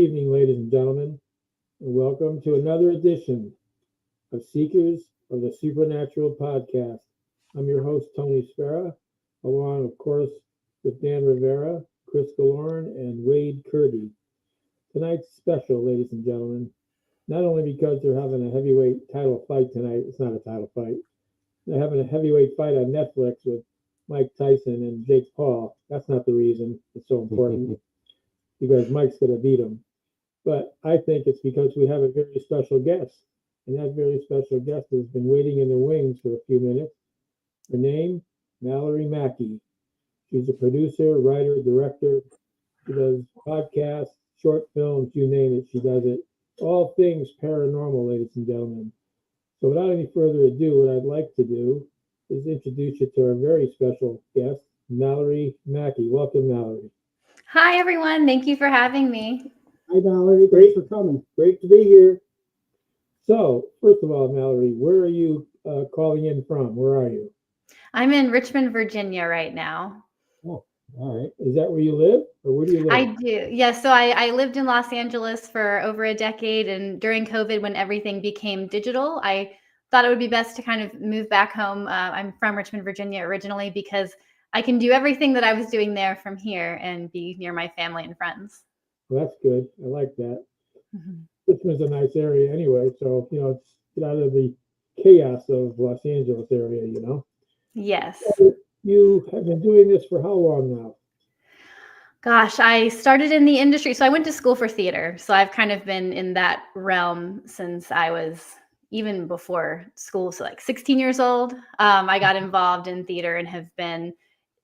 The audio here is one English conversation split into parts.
evening, ladies and gentlemen, and welcome to another edition of Seekers of the Supernatural podcast. I'm your host, Tony Sparra, along, of course, with Dan Rivera, Chris Galorn, and Wade Kirby. Tonight's special, ladies and gentlemen, not only because they're having a heavyweight title fight tonight, it's not a title fight, they're having a heavyweight fight on Netflix with Mike Tyson and Jake Paul. That's not the reason it's so important, because Mike's going to beat him. But I think it's because we have a very special guest. And that very special guest has been waiting in the wings for a few minutes. Her name, Mallory Mackey. She's a producer, writer, director. She does podcasts, short films, you name it, she does it. All things paranormal, ladies and gentlemen. So without any further ado, what I'd like to do is introduce you to our very special guest, Mallory Mackey. Welcome, Mallory. Hi, everyone. Thank you for having me. Hi, Mallory. Thanks for coming. Great to be here. So, first of all, Mallory, where are you calling in from? Where are you? I'm in Richmond, Virginia right now. Oh, all right. Is that where you live, or where do you live? I do. Yeah, so I lived in Los Angeles for over a decade, and during COVID, when everything became digital, I thought it would be best to kind of move back home. I'm from Richmond, Virginia originally, because I can do everything that I was doing there from here and be near my family and friends. Well, that's good. I like that. Mm-hmm. Richmond's a nice area anyway, so, it's get out of the chaos of Los Angeles area, Yes. So you have been doing this for how long now? Gosh, I started in the industry. So I went to school for theater. So I've kind of been in that realm since I was even before school. So like 16 years old, I got involved in theater and have been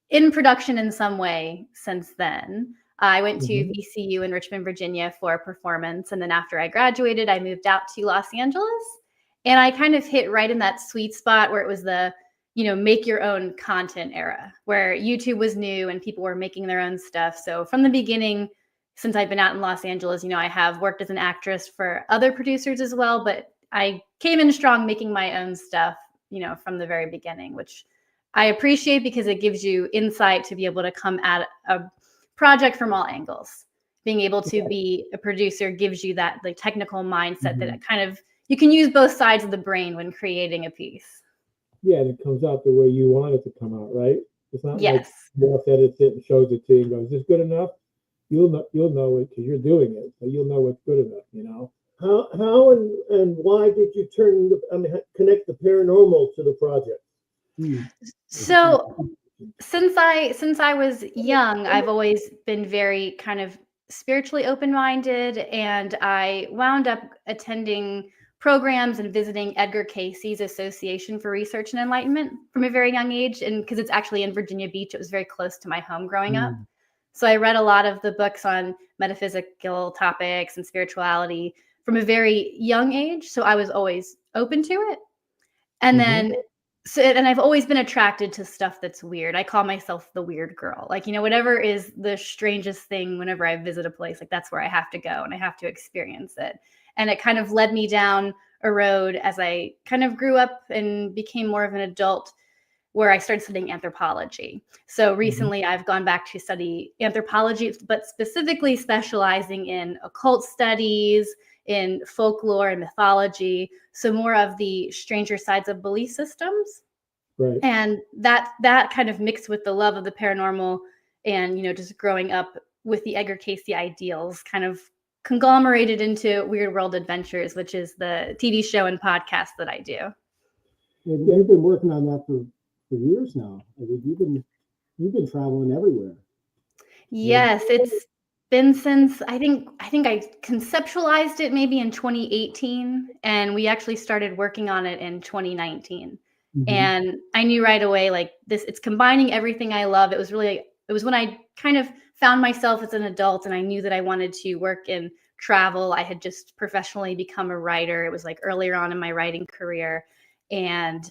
in production in some way since then. I went to VCU in Richmond, Virginia for a performance. And then after I graduated, I moved out to Los Angeles. And I kind of hit right in that sweet spot where it was the, make your own content era, where YouTube was new and people were making their own stuff. So from the beginning, since I've been out in Los Angeles, I have worked as an actress for other producers as well. But I came in strong making my own stuff, from the very beginning, which I appreciate because it gives you insight to be able to come at a project from all angles. Being able to be a producer gives you that technical mindset that kind of, you can use both sides of the brain when creating a piece. Yeah, and it comes out the way you want it to come out, right? It's not like Ross edits it and shows it to you and goes, "Is this good enough?" You'll know it because you're doing it, so you'll know what's good enough. How and why did you connect the paranormal to the project? So since I was young, I've always been very kind of spiritually open-minded, and I wound up attending programs and visiting Edgar Cayce's Association for Research and Enlightenment from a very young age. And because it's actually in Virginia Beach, it was very close to my home growing up. So I read a lot of the books on metaphysical topics and spirituality from a very young age. So I was always open to it. And then, and I've always been attracted to stuff that's weird. I call myself the weird girl. Whatever is the strangest thing, whenever I visit a place, that's where I have to go and I have to experience it. And it kind of led me down a road as I kind of grew up and became more of an adult, where I started studying anthropology. So recently I've gone back to study anthropology, but specifically specializing in occult studies, in folklore and mythology. So more of the stranger sides of belief systems. Right. And that kind of mixed with the love of the paranormal and, just growing up with the Edgar Cayce ideals kind of conglomerated into Weird World Adventures, which is the TV show and podcast that I do. And you've been working on that for years now. You've been traveling everywhere. Yes, it's been since I think I conceptualized it maybe in 2018, and we actually started working on it in 2019. And I knew right away, it's combining everything I love. It was when I kind of found myself as an adult, and I knew that I wanted to work in travel. I had just professionally become a writer. It was earlier on in my writing career, and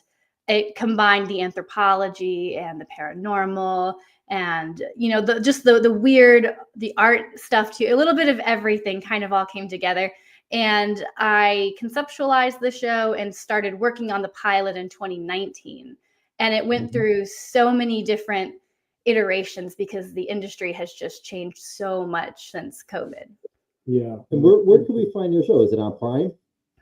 it combined the anthropology and the paranormal and, the weird, the art stuff too. A little bit of everything kind of all came together. And I conceptualized the show and started working on the pilot in 2019. And it went through so many different iterations because the industry has just changed so much since COVID. Yeah. And where can we find your show? Is it on Prime?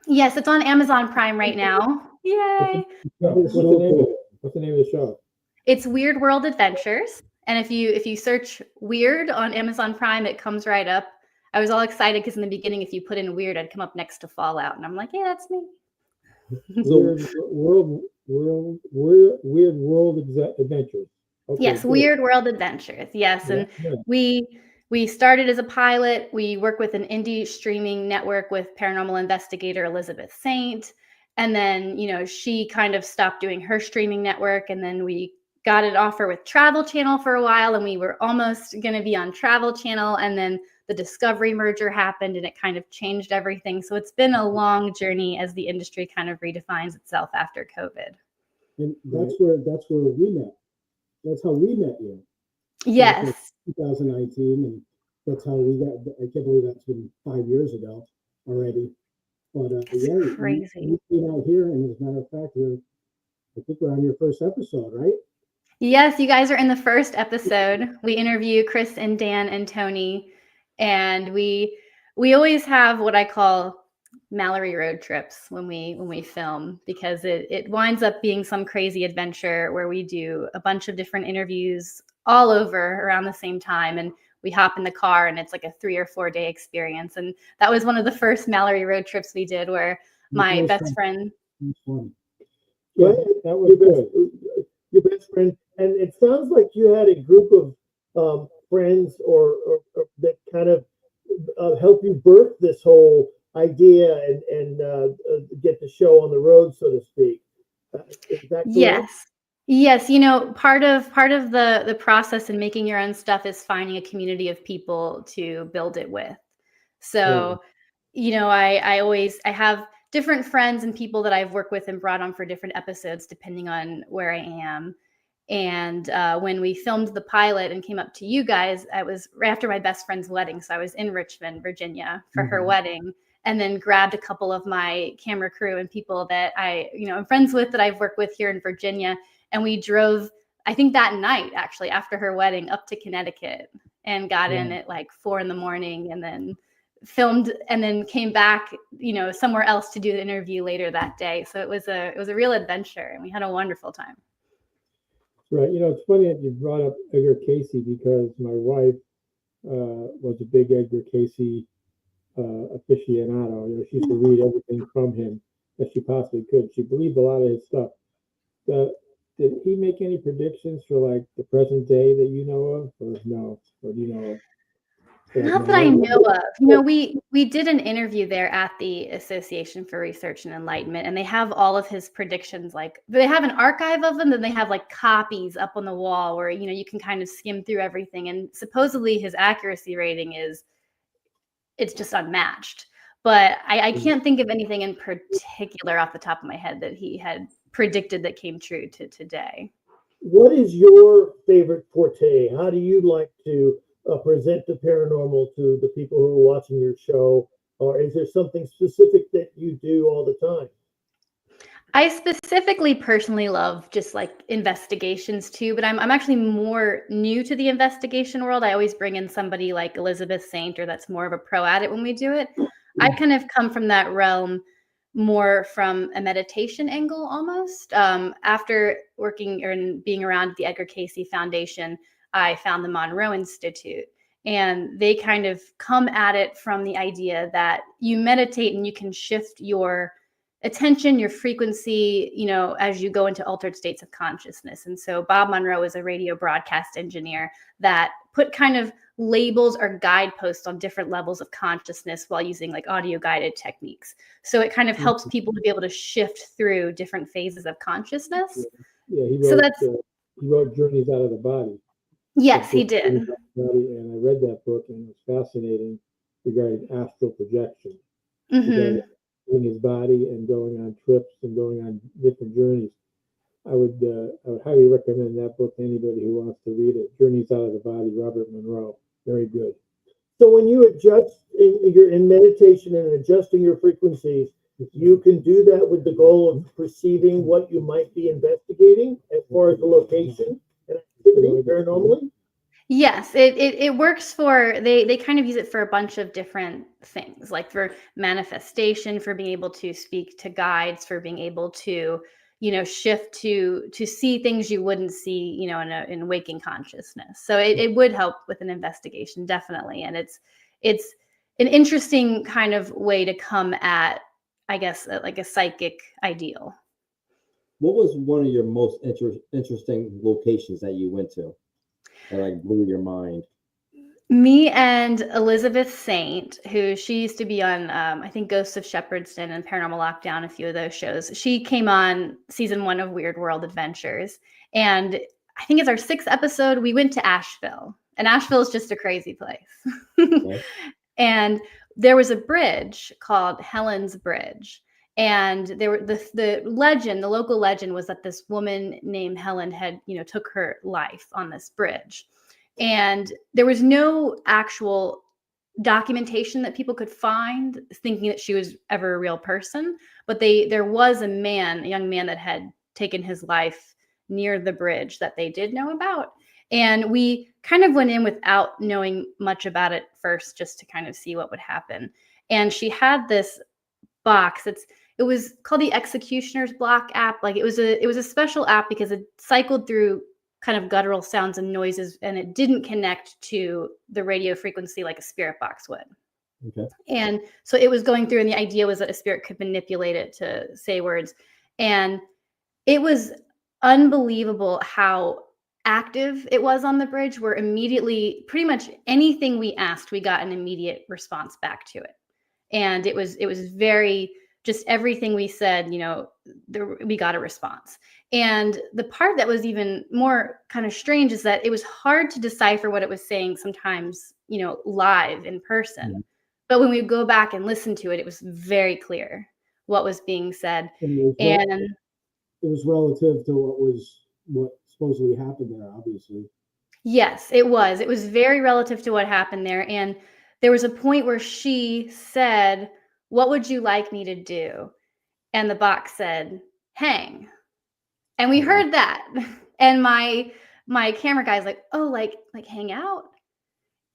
Yes, it's on Amazon Prime right now. Yay! What's the name of it? What's the name of the show? It's Weird World Adventures, and if you search weird on Amazon Prime, it comes right up. I was all excited because in the beginning, if you put in weird, I'd come up next to Fallout, and I'm like, yeah, that's me. Weird World Adventures. Okay, Yes, good. Weird World Adventures. Yes, and Yeah. we started as a pilot. We work with an indie streaming network with paranormal investigator Elizabeth Saint, and then she kind of stopped doing her streaming network, and then we got an offer with Travel Channel for a while, and we were almost going to be on Travel Channel, and then the Discovery merger happened, and it kind of changed everything. So it's been a long journey as the industry kind of redefines itself after COVID. And that's where we met. That's how we met you. Yes. 2019, and that's how we got. I can't believe that's been 5 years ago already. But It's crazy. you came out here, and as a matter of fact, I think we're on your first episode, right? Yes, you guys are in the first episode. We interview Chris and Dan and Tony, and we always have what I call Mallory road trips when we film, because it winds up being some crazy adventure where we do a bunch of different interviews all over around the same time, and we hop in the car and it's like a 3 or 4 day experience. And that was one of the first Mallory road trips we did, where my best friend. Yeah, that was good. Your best friend, and it sounds like you had a group of friends or that kind of help you birth this whole idea and get the show on the road, so to speak. Is that correct? Yes. Part of the process in making your own stuff is finding a community of people to build it with. So, I have different friends and people that I've worked with and brought on for different episodes, depending on where I am. And when we filmed the pilot and came up to you guys, I was right after my best friend's wedding. So I was in Richmond, Virginia for her wedding, and then grabbed a couple of my camera crew and people that I'm friends with, that I've worked with here in Virginia. And we drove, I think that night, actually, after her wedding, up to Connecticut and got in at like 4 a.m, and then filmed, and then came back, somewhere else to do the interview later that day. So it was a real adventure, and we had a wonderful time. Right. It's funny that you brought up Edgar Casey, because my wife was a big Edgar Casey aficionado. She used to read everything from him that she possibly could. She believed a lot of his stuff. Did he make any predictions for like the present day that you know of, or no? Or do you know of? Not that I know of. We did an interview there at the Association for Research and Enlightenment, and they have all of his predictions. Like, they have an archive of them, then they have like copies up on the wall where you can kind of skim through everything. And supposedly his accuracy rating it's just unmatched. But I can't think of anything in particular off the top of my head that he had predicted that came true to today. What is your favorite forte? How do you like to present the paranormal to the people who are watching your show? Or is there something specific that you do all the time? I specifically personally love just like investigations too, but I'm actually more new to the investigation world. I always bring in somebody like Elizabeth Saint, or that's more of a pro at it when we do it. I kind of come from that realm more from a meditation angle almost. After working and being around the Edgar Casey Foundation, I found the Monroe Institute, and they kind of come at it from the idea that you meditate and you can shift your attention, your frequency, as you go into altered states of consciousness. And so Bob Monroe is a radio broadcast engineer that put kind of labels or guideposts on different levels of consciousness while using like audio guided techniques. So it kind of helps people to be able to shift through different phases of consciousness. Yeah, he wrote Journeys Out of the Body. Yes, he did. And I read that book, and it was fascinating regarding astral projection. Mm-hmm. In his body and going on trips and going on different journeys. I would highly recommend that book to anybody who wants to read it. Journeys Out of the Body, Robert Monroe. Very good. So when you adjust, you're in meditation and adjusting your frequencies, you can do that with the goal of perceiving what you might be investigating as far as the location and activity paranormally? Yes, it works for they kind of use it for a bunch of different things, like for manifestation, for being able to speak to guides, for being able to, shift to see things you wouldn't see, in waking consciousness. So it would help with an investigation, definitely. And it's an interesting kind of way to come at, I guess, like a psychic ideal. What was one of your most interesting locations that you went to that like blew your mind? Me and Elizabeth Saint, who she used to be on, I think Ghosts of Shepherdston and Paranormal Lockdown, a few of those shows. She came on season 1 of Weird World Adventures, and I think it's our 6th episode. We went to Asheville, and Asheville is just a crazy place. Okay. And there was a bridge called Helen's Bridge, and there were the legend, the local legend was that this woman named Helen had, took her life on this bridge. And there was no actual documentation that people could find thinking that she was ever a real person, but there was a young man that had taken his life near the bridge that they did know about. And we kind of went in without knowing much about it first, just to kind of see what would happen. And she had this box. It was called the Executioner's Block app. Like it was a special app because it cycled through kind of guttural sounds and noises, and it didn't connect to the radio frequency like a spirit box would. Okay. And so it was going through, and the idea was that a spirit could manipulate it to say words. And it was unbelievable how active it was on the bridge, where immediately pretty much anything we asked, we got an immediate response back to it. And it was very, just everything we said, we got a response. And the part that was even more kind of strange is that it was hard to decipher what it was saying sometimes, live in person. Yeah. But when we go back and listen to it, it was very clear what was being said. And And it was relative to what supposedly happened there, obviously. yes, it was. It was very relative to what happened there. And there was a point where she said, "What would you like me to do?" And the box said, "Hang." And we heard that. And my camera guy's like, "Oh, like hang out?"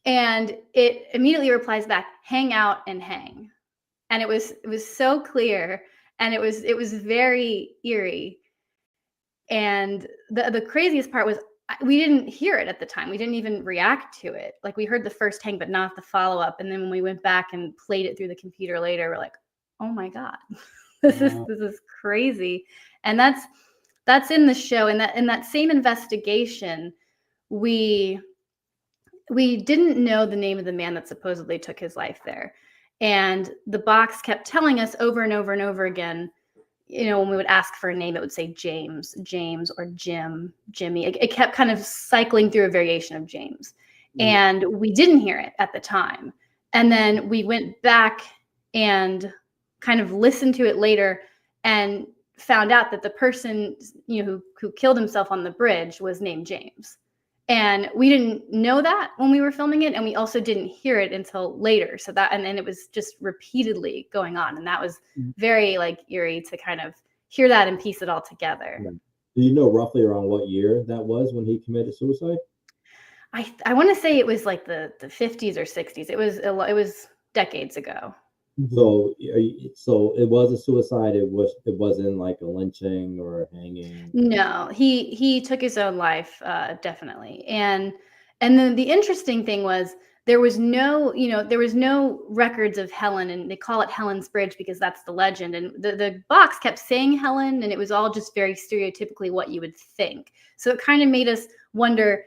And it immediately replies back, "Hang out and hang." And it was so clear, and it was very eerie. And the craziest part was we didn't hear it at the time. We didn't even react to it. Like we heard the first hang, but not the follow-up. And then when we went back and played it through the computer later, we're like, "Oh my God, this is crazy." And that's in the show. And in that same investigation, we didn't know the name of the man that supposedly took his life there. And the box kept telling us over and over and over again, when we would ask for a name, it would say James, or Jim, Jimmy. It kept kind of cycling through a variation of James. And we didn't hear it at the time. And then we went back and kind of listened to it later and found out that the person, who killed himself on the bridge was named James. And we didn't know that when we were filming it. And we also didn't hear it until later. So and it was just repeatedly going on. And that was very eerie to kind of hear that and piece it all together. Yeah. Do you know roughly around what year that was when he committed suicide? I want to say it was like the 50s or 60s. It was decades ago. So it was a suicide. It wasn't like a lynching or a hanging. No, he took his own life, definitely. And then the interesting thing was there was no records of Helen, and they call it Helen's Bridge because that's the legend. And the box kept saying Helen, and it was all just very stereotypically what you would think. So it kind of made us wonder,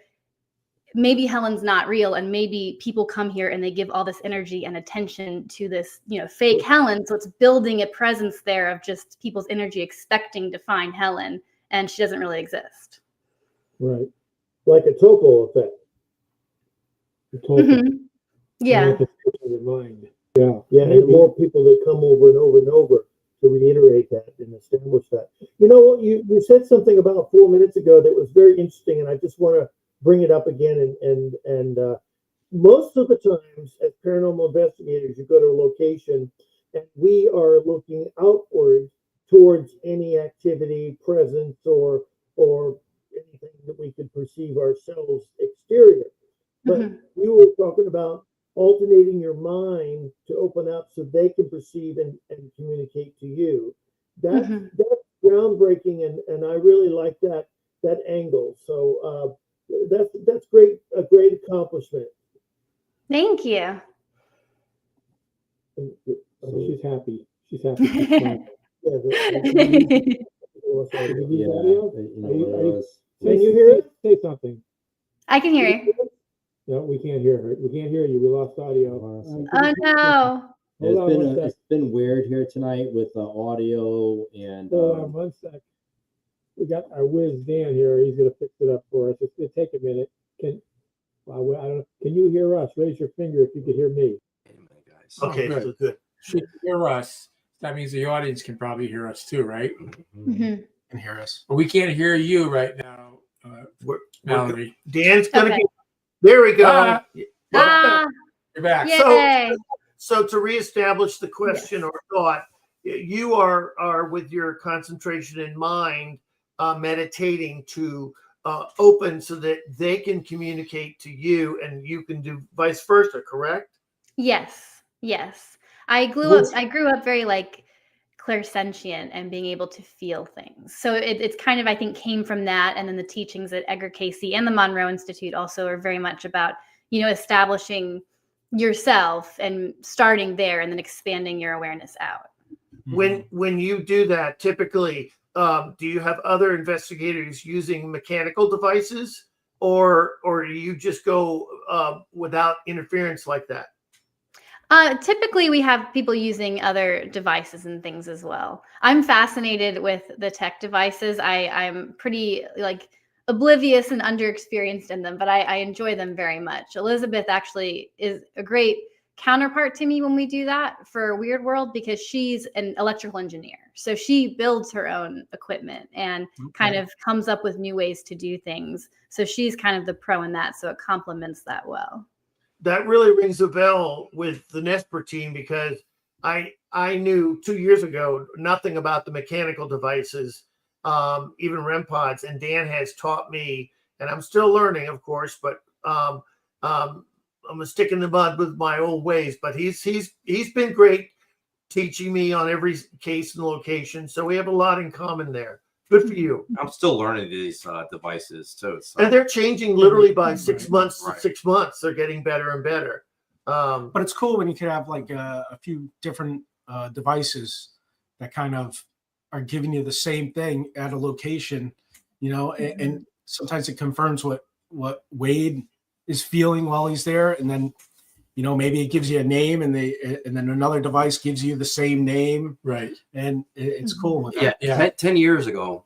maybe Helen's not real, and maybe people come here and they give all this energy and attention to this, fake Helen. So it's building a presence there of just people's energy expecting to find Helen, and she doesn't really exist. Right. Like a topo effect. Mm-hmm. Yeah. Like a your mind. Yeah. Yeah. And more people that come over and over and over to reiterate that and establish that. You said something about 4 minutes ago that was very interesting, and I just want to bring it up again. And most of the times as paranormal investigators, you go to a location and we are looking outward towards any activity, presence, or anything that we could perceive ourselves exterior. but Mhm. you were talking about alternating your mind to open up so they can perceive and communicate to you. That's Mhm. groundbreaking, and I really like that angle. So that's great, a great accomplishment. Thank you. She's happy. She's happy. She's fine. Yeah, Did you lose Yeah, audio? you know Are you- what are it you- was. Can you hear it? Say something. I can hear you. No, we can't hear her. We can't hear you. We lost audio. Oh no. Hold on one sec. It's been weird here tonight with audio and Hold on one sec. We got our whiz Dan here. He's gonna fix it up for us. It's gonna take a minute. I don't know. Can you hear us? Raise your finger if you could hear me. Wait a minute, guys. Okay, good. so good. She can hear us. That means the audience can probably hear us too, right? Mhm. Can hear us. But we can't hear you right now, We're Mallory. Dan's gonna Okay. be. There we go. Ah. Ah, You're back. yay. So to reestablish the question or thought, you are with your concentration in mind, meditating to open so that they can communicate to you and you can do vice versa, correct? Yes. Yes. I grew up very like clairsentient and being able to feel things. So it's kind of, I think, came from that. And then the teachings at Edgar Cayce and the Monroe Institute also are very much about, establishing yourself and starting there and then expanding your awareness out. When you do that, typically, do you have other investigators using mechanical devices, or do you just go without interference like that? Typically, we have people using other devices and things as well. I'm fascinated with the tech devices. I'm pretty oblivious and underexperienced in them, but I enjoy them very much. Elizabeth actually is a great counterpart to me when we do that for Weird World because she's an electrical engineer. So she builds her own equipment and kind of comes up with new ways to do things. So she's kind of the pro in that. So it complements that well. That really rings a bell with the Nesper team because I knew 2 years ago nothing about the mechanical devices, even REM pods, and Dan has taught me, and I'm still learning, of course, but I'm a stick in the mud with my old ways. But he's been great teaching me on every case and location, so we have a lot in common there. Good for you. I'm still learning these devices too. So. And they're changing literally by 6 months. Right. 6 months, they're getting better and better. But it's cool when you can have like a few different devices that kind of are giving you the same thing at a location, and sometimes it confirms what Wade is feeling while he's there, and then maybe it gives you a name, and then another device gives you the same name, Right. and it's cool with Yeah, that. Yeah. 10 years ago,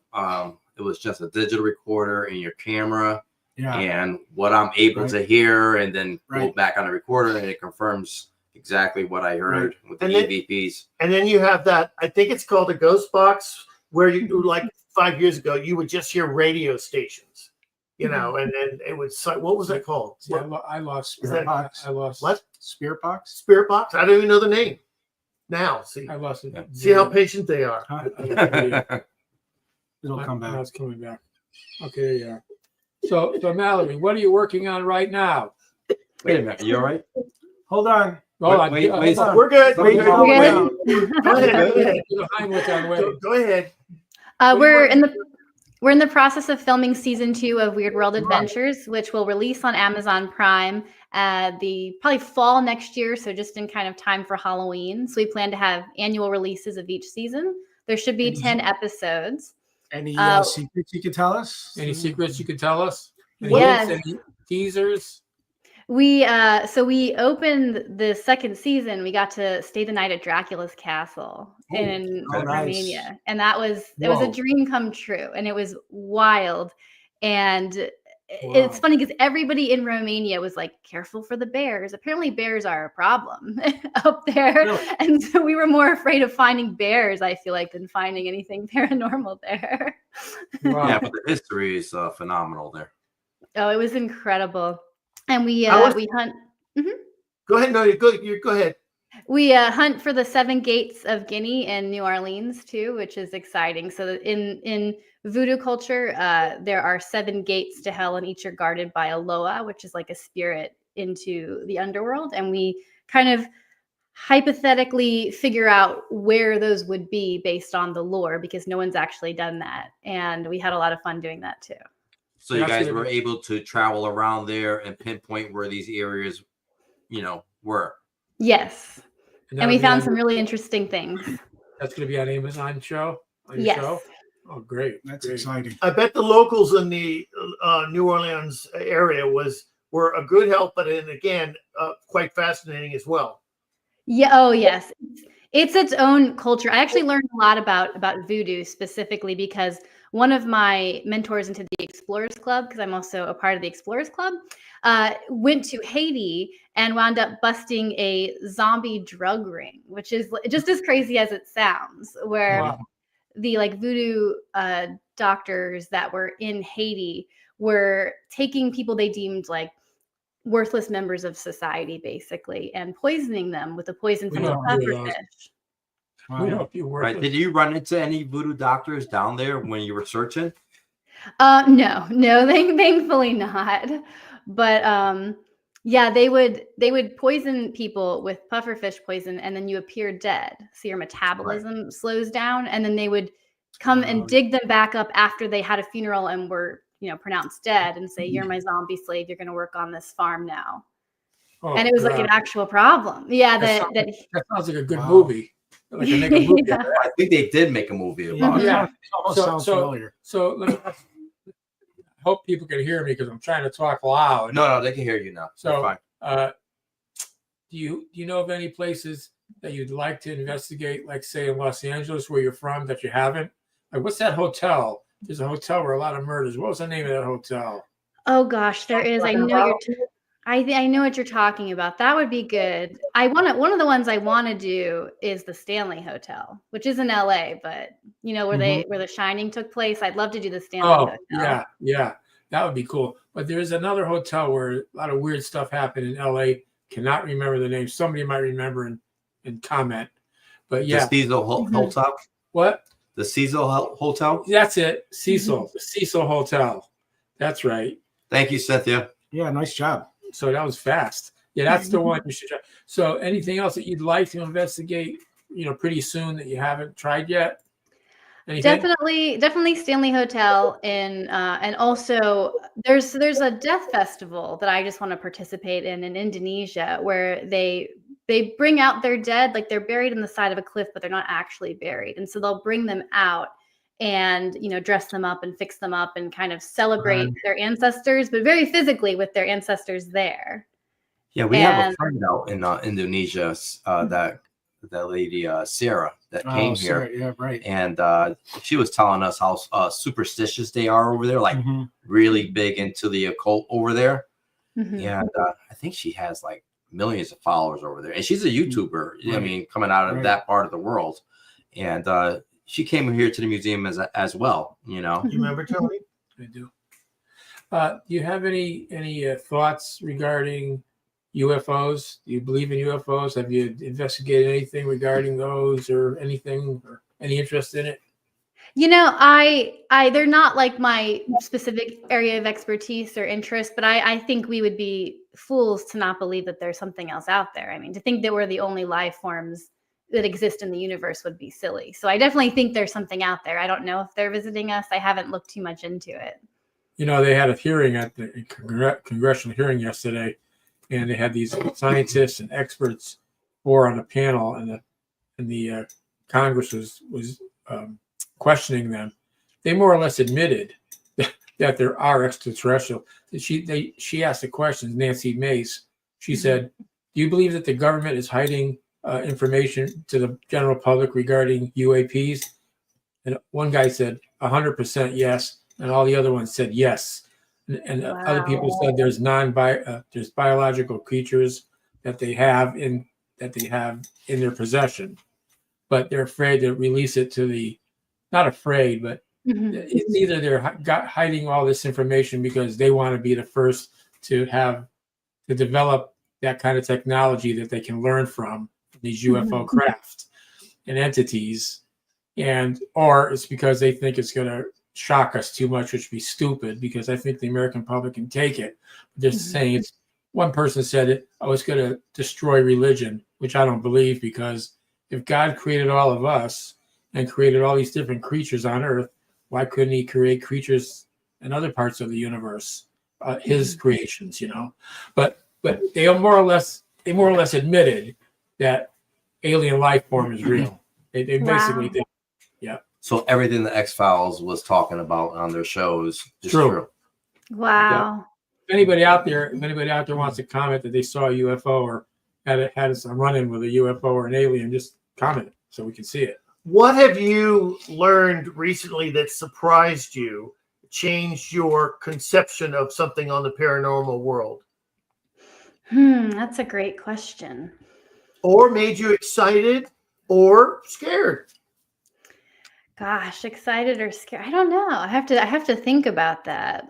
it was just a digital recorder and your camera and what I'm able to hear, and then go back on the recorder, and it confirms exactly what I heard with the EVPs. And then you have that, I think it's called a ghost box, where you, like 5 years ago, you would just hear radio stations, and then it would, what was that called? See, I lost Is spirit that- box. I lost What? Spirit box. Spirit box? I don't even know the name. Now, see I lost it. see how patient they are. It'll come Now back. it's coming back. Okay, there you are. So Mallory, what are you working on right now? Wait a minute, you all right? Hold on. Hold on. wait, hold on. We're good. Something We're wrong good. with Go ahead. Go ahead. The Heimlich on way. Go ahead. We're in the process of filming season 2 of Weird World Adventures, which will release on Amazon Prime the probably fall next year. So just in kind of time for Halloween. So we plan to have annual releases of each season. There should be 10 episodes. Any secrets you can tell us? Any secrets you can tell us? Any Yes. hints, any teasers? We opened the second season. We got to stay the night at Dracula's castle in nice. Romania, and it was a dream come true, and it was wild. And it's funny because everybody in Romania was like, "Careful for the bears." Apparently, bears are a problem up there, Really? and so we were more afraid of finding bears, I feel like, than finding anything paranormal there. Wow. Yeah, but the history is phenomenal there. Oh, it was incredible, and we hunt. Go ahead. No, you go ahead. We hunt for the 7 gates of Guinea in New Orleans too, which is exciting. So in voodoo culture, there are 7 gates to hell, and each are guarded by a loa, which is like a spirit into the underworld, and we kind of hypothetically figure out where those would be based on the lore, because no one's actually done that. And we had a lot of fun doing that too. So you guys were able to travel around there and pinpoint where these areas, were. Yes. And we found some really interesting things. That's going to be on Amazon show? Yes. Show? Oh, great. That's exciting. I bet the locals in the New Orleans area were a good help, but then again, quite fascinating as well. Yeah. Oh, yes. It's its own culture. I actually learned a lot about voodoo specifically because one of my mentors into the Explorers Club, because I'm also a part of the Explorers Club, went to Haiti and wound up busting a zombie drug ring, which is just as crazy as it sounds, where the voodoo doctors that were in Haiti were taking people they deemed like worthless members of society, basically, and poisoning them with a poison from the pufferfish. Right. Did you run into any voodoo doctors down there when you were searching? No, thankfully not. But yeah, they would poison people with pufferfish poison, and then you appear dead. So your metabolism slows down, and then they would come and dig them back up after they had a funeral and were, pronounced dead, and say, "You're my zombie slave. You're going to work on this farm now." And it was like an actual problem. Yeah, that sounds like a good movie. Like make a movie. Yeah. I think they did make a movie about it. Yeah. Sounds familiar. So let me hope people can hear me because I'm trying to talk loud. No, they can hear you now. So, fine. Do you know of any places that you'd like to investigate, like say in Los Angeles, where you're from, that you haven't? Like, what's that hotel? There's a hotel where a lot of murders. What was the name of that hotel? Oh gosh, there is. I know I know what you're talking about. That would be good. One of the ones I want to do is the Stanley Hotel, which is in LA, but where The Shining took place. I'd love to do the Stanley Hotel. Yeah, that would be cool. But there is another hotel where a lot of weird stuff happened in LA. Cannot remember the name. Somebody might remember and comment. But yeah, the Cecil Hotel. What? The Cecil Hotel. That's it. Cecil. The Cecil Hotel. That's right. Thank you, Cynthia. Yeah, nice job. So that was fast. Yeah, that's the one you should try. So anything else that you'd like to investigate, pretty soon that you haven't tried yet? Anything? Definitely Stanley Hotel, and also there's a death festival that I just want to participate in Indonesia, where they bring out their dead, like they're buried in the side of a cliff, but they're not actually buried, and so they'll bring them out and dress them up and fix them up and kind of celebrate their ancestors, but very physically with their ancestors there. Yeah, we have a friend out in Indonesia, that lady Sarah that came here. Yeah, right. And she was telling us how superstitious they are over there, like really big into the occult over there. And I think she has like millions of followers over there, and she's a YouTuber. I mean, coming out of that part of the world, and she came here to the museum as well. You remember, Tony? I do. Do you have any thoughts regarding UFOs? Do you believe in UFOs? Have you investigated anything regarding those, or anything, or any interest in it? They're not like my specific area of expertise or interest, but I think we would be fools to not believe that there's something else out there. I mean, to think that we're the only life forms that exist in the universe would be silly. So I definitely think there's something out there. I don't know if they're visiting us. I haven't looked too much into it. They had a hearing at the congressional hearing yesterday, and they had these scientists and experts on a panel, and the Congress was questioning them. They more or less admitted that there are extraterrestrial. She asked the questions, Nancy Mace. She said, "Do you believe that the government is hiding information to the general public regarding UAPs?" And one guy said 100% yes, and all the other ones said yes. And other people said there's there's biological creatures that they have in their possession, but they're afraid to release it to the. Not afraid, but it's either they're hiding all this information because they want to be the first to develop that kind of technology that they can learn from these UFO craft and entities, or it's because they think it's going to shock us too much, which would be stupid, because I think the American public can take it. They're saying one person said it, I was going to destroy religion, which I don't believe, because if God created all of us and created all these different creatures on Earth, why couldn't he create creatures in other parts of the universe, his creations, you know? But they more or less admitted that alien life form is real. They basically did. Yeah. So everything the X-Files was talking about on their shows is true. Wow. If anybody out there wants to comment that they saw a UFO or had a run-in with a UFO or an alien, just comment so we can see it. What have you learned recently that surprised you, changed your conception of something on the paranormal world? That's a great question. Or made you excited or scared? Gosh, excited or scared? I don't know. I have to think about that.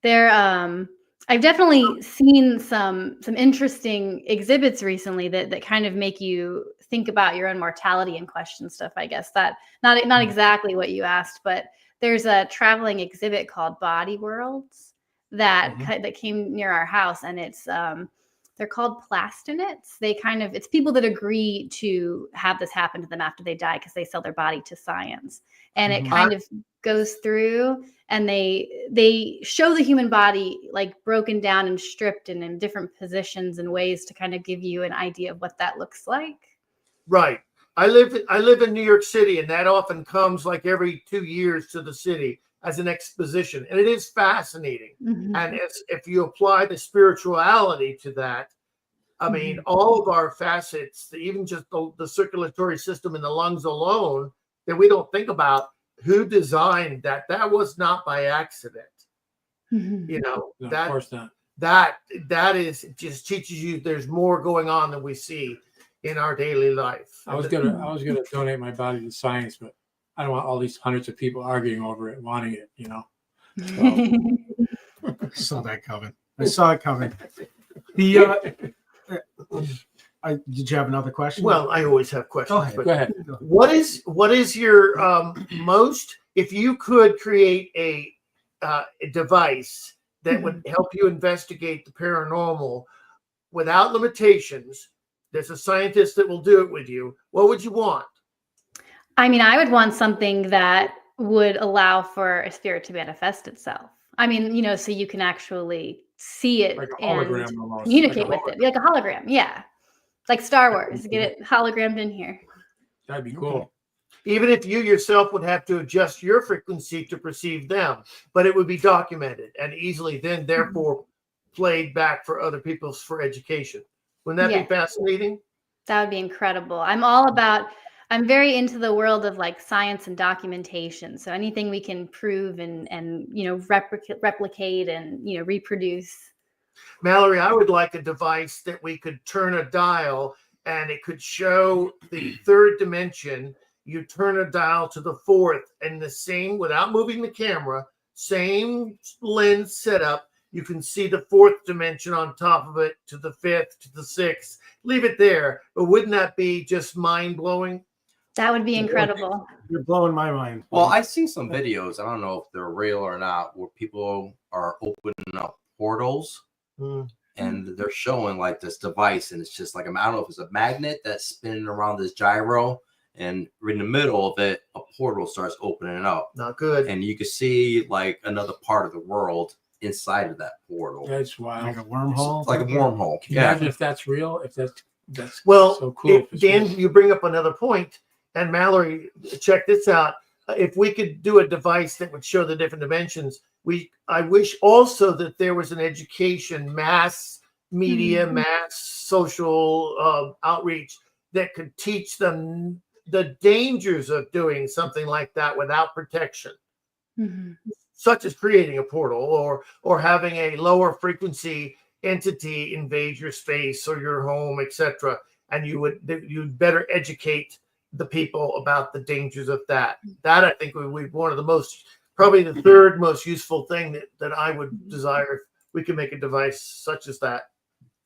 I've definitely seen some interesting exhibits recently that kind of make you think about your own mortality and question stuff. I guess that not exactly what you asked, but there's a traveling exhibit called Body Worlds that came near our house, and it's they're called plastinates. It's people that agree to have this happen to them after they die because they sell their body to science, and it kind of goes through and they show the human body like broken down and stripped and in different positions and ways to kind of give you an idea of what that looks like. Right. I live in New York City, and that often comes like every 2 years to the city as an exposition, and it is fascinating. And if you apply the spirituality to that, I mean, all of our facets, even just the circulatory system in the lungs alone, that we don't think about, who designed that? That was not by accident. You know, No, that, of course not. that is just teaches you there's more going on than we see in our daily life. I was gonna donate my body to science, but I don't want all these hundreds of people arguing over it, wanting it, you know. I saw that coming. Did you have another question? Well, I always have questions. Go ahead. What is your most, if you could create a device that would help you investigate the paranormal without limitations, there's a scientist that will do it with you, what would you want? I mean, I would want something that would allow for a spirit to manifest itself. I mean, you know, so you can actually see it Like a and hologram almost. communicate Like a with it. Like a hologram, yeah. Like Star Wars, get it hologrammed in here. That'd be cool. Even if you yourself would have to adjust your frequency to perceive them, but it would be documented and easily then therefore played back for other people for education. Wouldn't that be fascinating? That would be incredible. I'm very into the world of like science and documentation. So anything we can prove and you know, replicate and, you know, reproduce. Mallory, I would like a device that we could turn a dial and it could show the third dimension. You turn a dial to the fourth, and the same, without moving the camera, same lens setup, you can see the fourth dimension on top of it, to the fifth, to the sixth. Leave it there. But wouldn't that be just mind-blowing? That would be incredible. You're blowing my mind. Well, I've seen some videos. I don't know if they're real or not, where people are opening up portals and they're showing like this device, and it's just like, I don't know if it's a magnet that's spinning around this gyro, and in the middle of it, a portal starts opening up. Not good. And you can see like another part of the world inside of that portal. That's wild. Like a wormhole. It's like a wormhole. Can you imagine if that's real? If that's well, so cool. Dan, you bring up another point, and Mallory, check this out. If we could do a device that would show the different dimensions, I wish also that there was an education, mass media, mass social outreach that could teach them the dangers of doing something like that without protection, such as creating a portal or having a lower frequency entity invade your space or your home, etc. And you'd better educate the people about the dangers of that. That I think would be one of the most, probably the third most useful thing that I would desire if we could make a device such as that.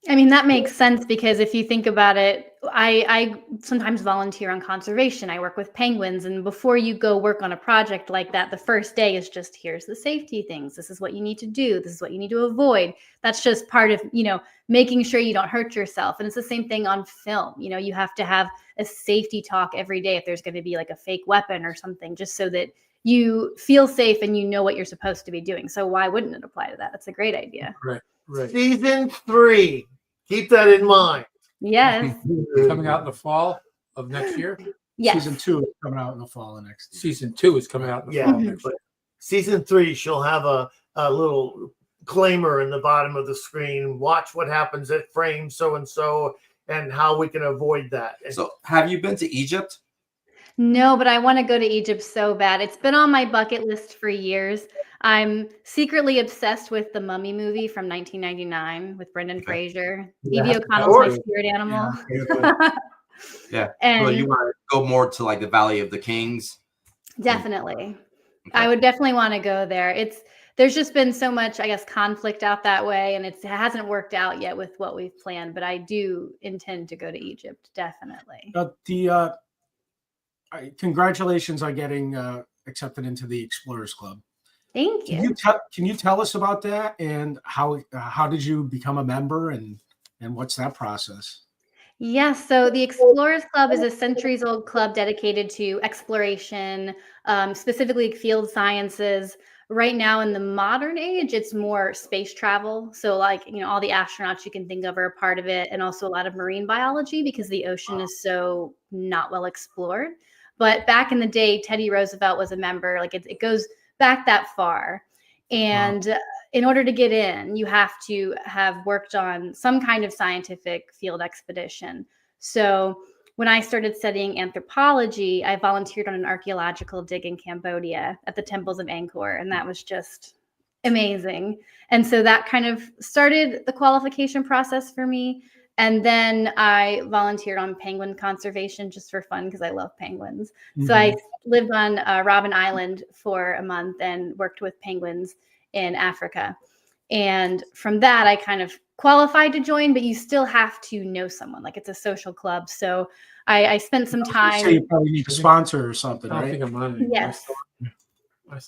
I mean, that makes sense because if you think about it, I sometimes volunteer on conservation. I work with penguins. And before you go work on a project like that, the first day is just, here's the safety things. This is what you need to do. This is what you need to avoid. That's just part of, making sure you don't hurt yourself. And it's the same thing on film. You have to have a safety talk every day if there's going to be like a fake weapon or something, just so that you feel safe and you know what you're supposed to be doing. So why wouldn't it apply to that? That's a great idea. Right. Season 3. Keep that in mind. Yes. Coming out in the fall of next year. Yes. Season 2 is coming out in the fall of next year. Season 2 is coming out in the fall of next year. Season 3, she'll have a little disclaimer in the bottom of the screen. Watch what happens at frame so and so, and how we can avoid that. So, have you been to Egypt? No, but I want to go to Egypt so bad. It's been on my bucket list for years. I'm secretly obsessed with the Mummy movie from 1999 with Brendan Fraser. Evie O'Connell's my spirit animal. Yeah. And so you want to go more to like the Valley of the Kings? Definitely. Okay. I would definitely want to go there. There's just been so much, I guess, conflict out that way, and it hasn't worked out yet with what we've planned, but I do intend to go to Egypt, definitely. Congratulations on getting accepted into the Explorers Club. Thank you. Can you tell us about that, and how did you become a member, and what's that process? Yes, so the Explorers Club is a centuries-old club dedicated to exploration, specifically field sciences. Right now in the modern age, it's more space travel. So like, all the astronauts you can think of are a part of it, and also a lot of marine biology because the ocean is so not well explored. But back in the day, Teddy Roosevelt was a member. Like it goes back that far. And in order to get in, you have to have worked on some kind of scientific field expedition. So when I started studying anthropology, I volunteered on an archaeological dig in Cambodia at the temples of Angkor, and that was just amazing. And so that kind of started the qualification process for me. And then I volunteered on penguin conservation just for fun because I love penguins. Mm-hmm. So I lived on Robben Island for a month and worked with penguins in Africa. And from that, I kind of qualified to join, but you still have to know someone. Like it's a social club. So I spent some time. So you probably need a sponsor or something, right? I think I'm on it. Yes.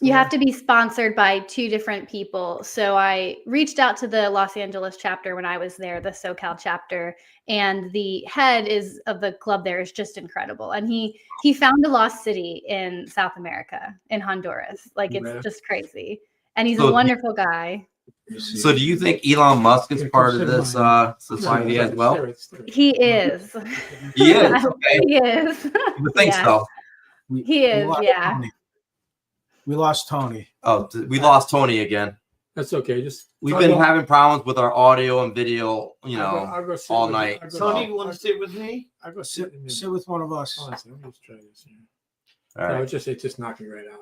You have to be sponsored by 2 different people. So I reached out to the Los Angeles chapter when I was there, the SoCal chapter, and the head of the club there is just incredible. And he found a lost city in South America, in Honduras. Like it's just crazy. And he's a wonderful guy. So do you think Elon Musk is part of this society as well? He is. He is. Okay. He is. You would think so. He is, yeah. We lost Tony. Oh, we lost Tony again. That's okay. We've been having problems with our audio and video, I'll go all night. Tony, you want to sit with me? I'll go sit with one of us. Let's try this here. All right. No, it's just knocking right out.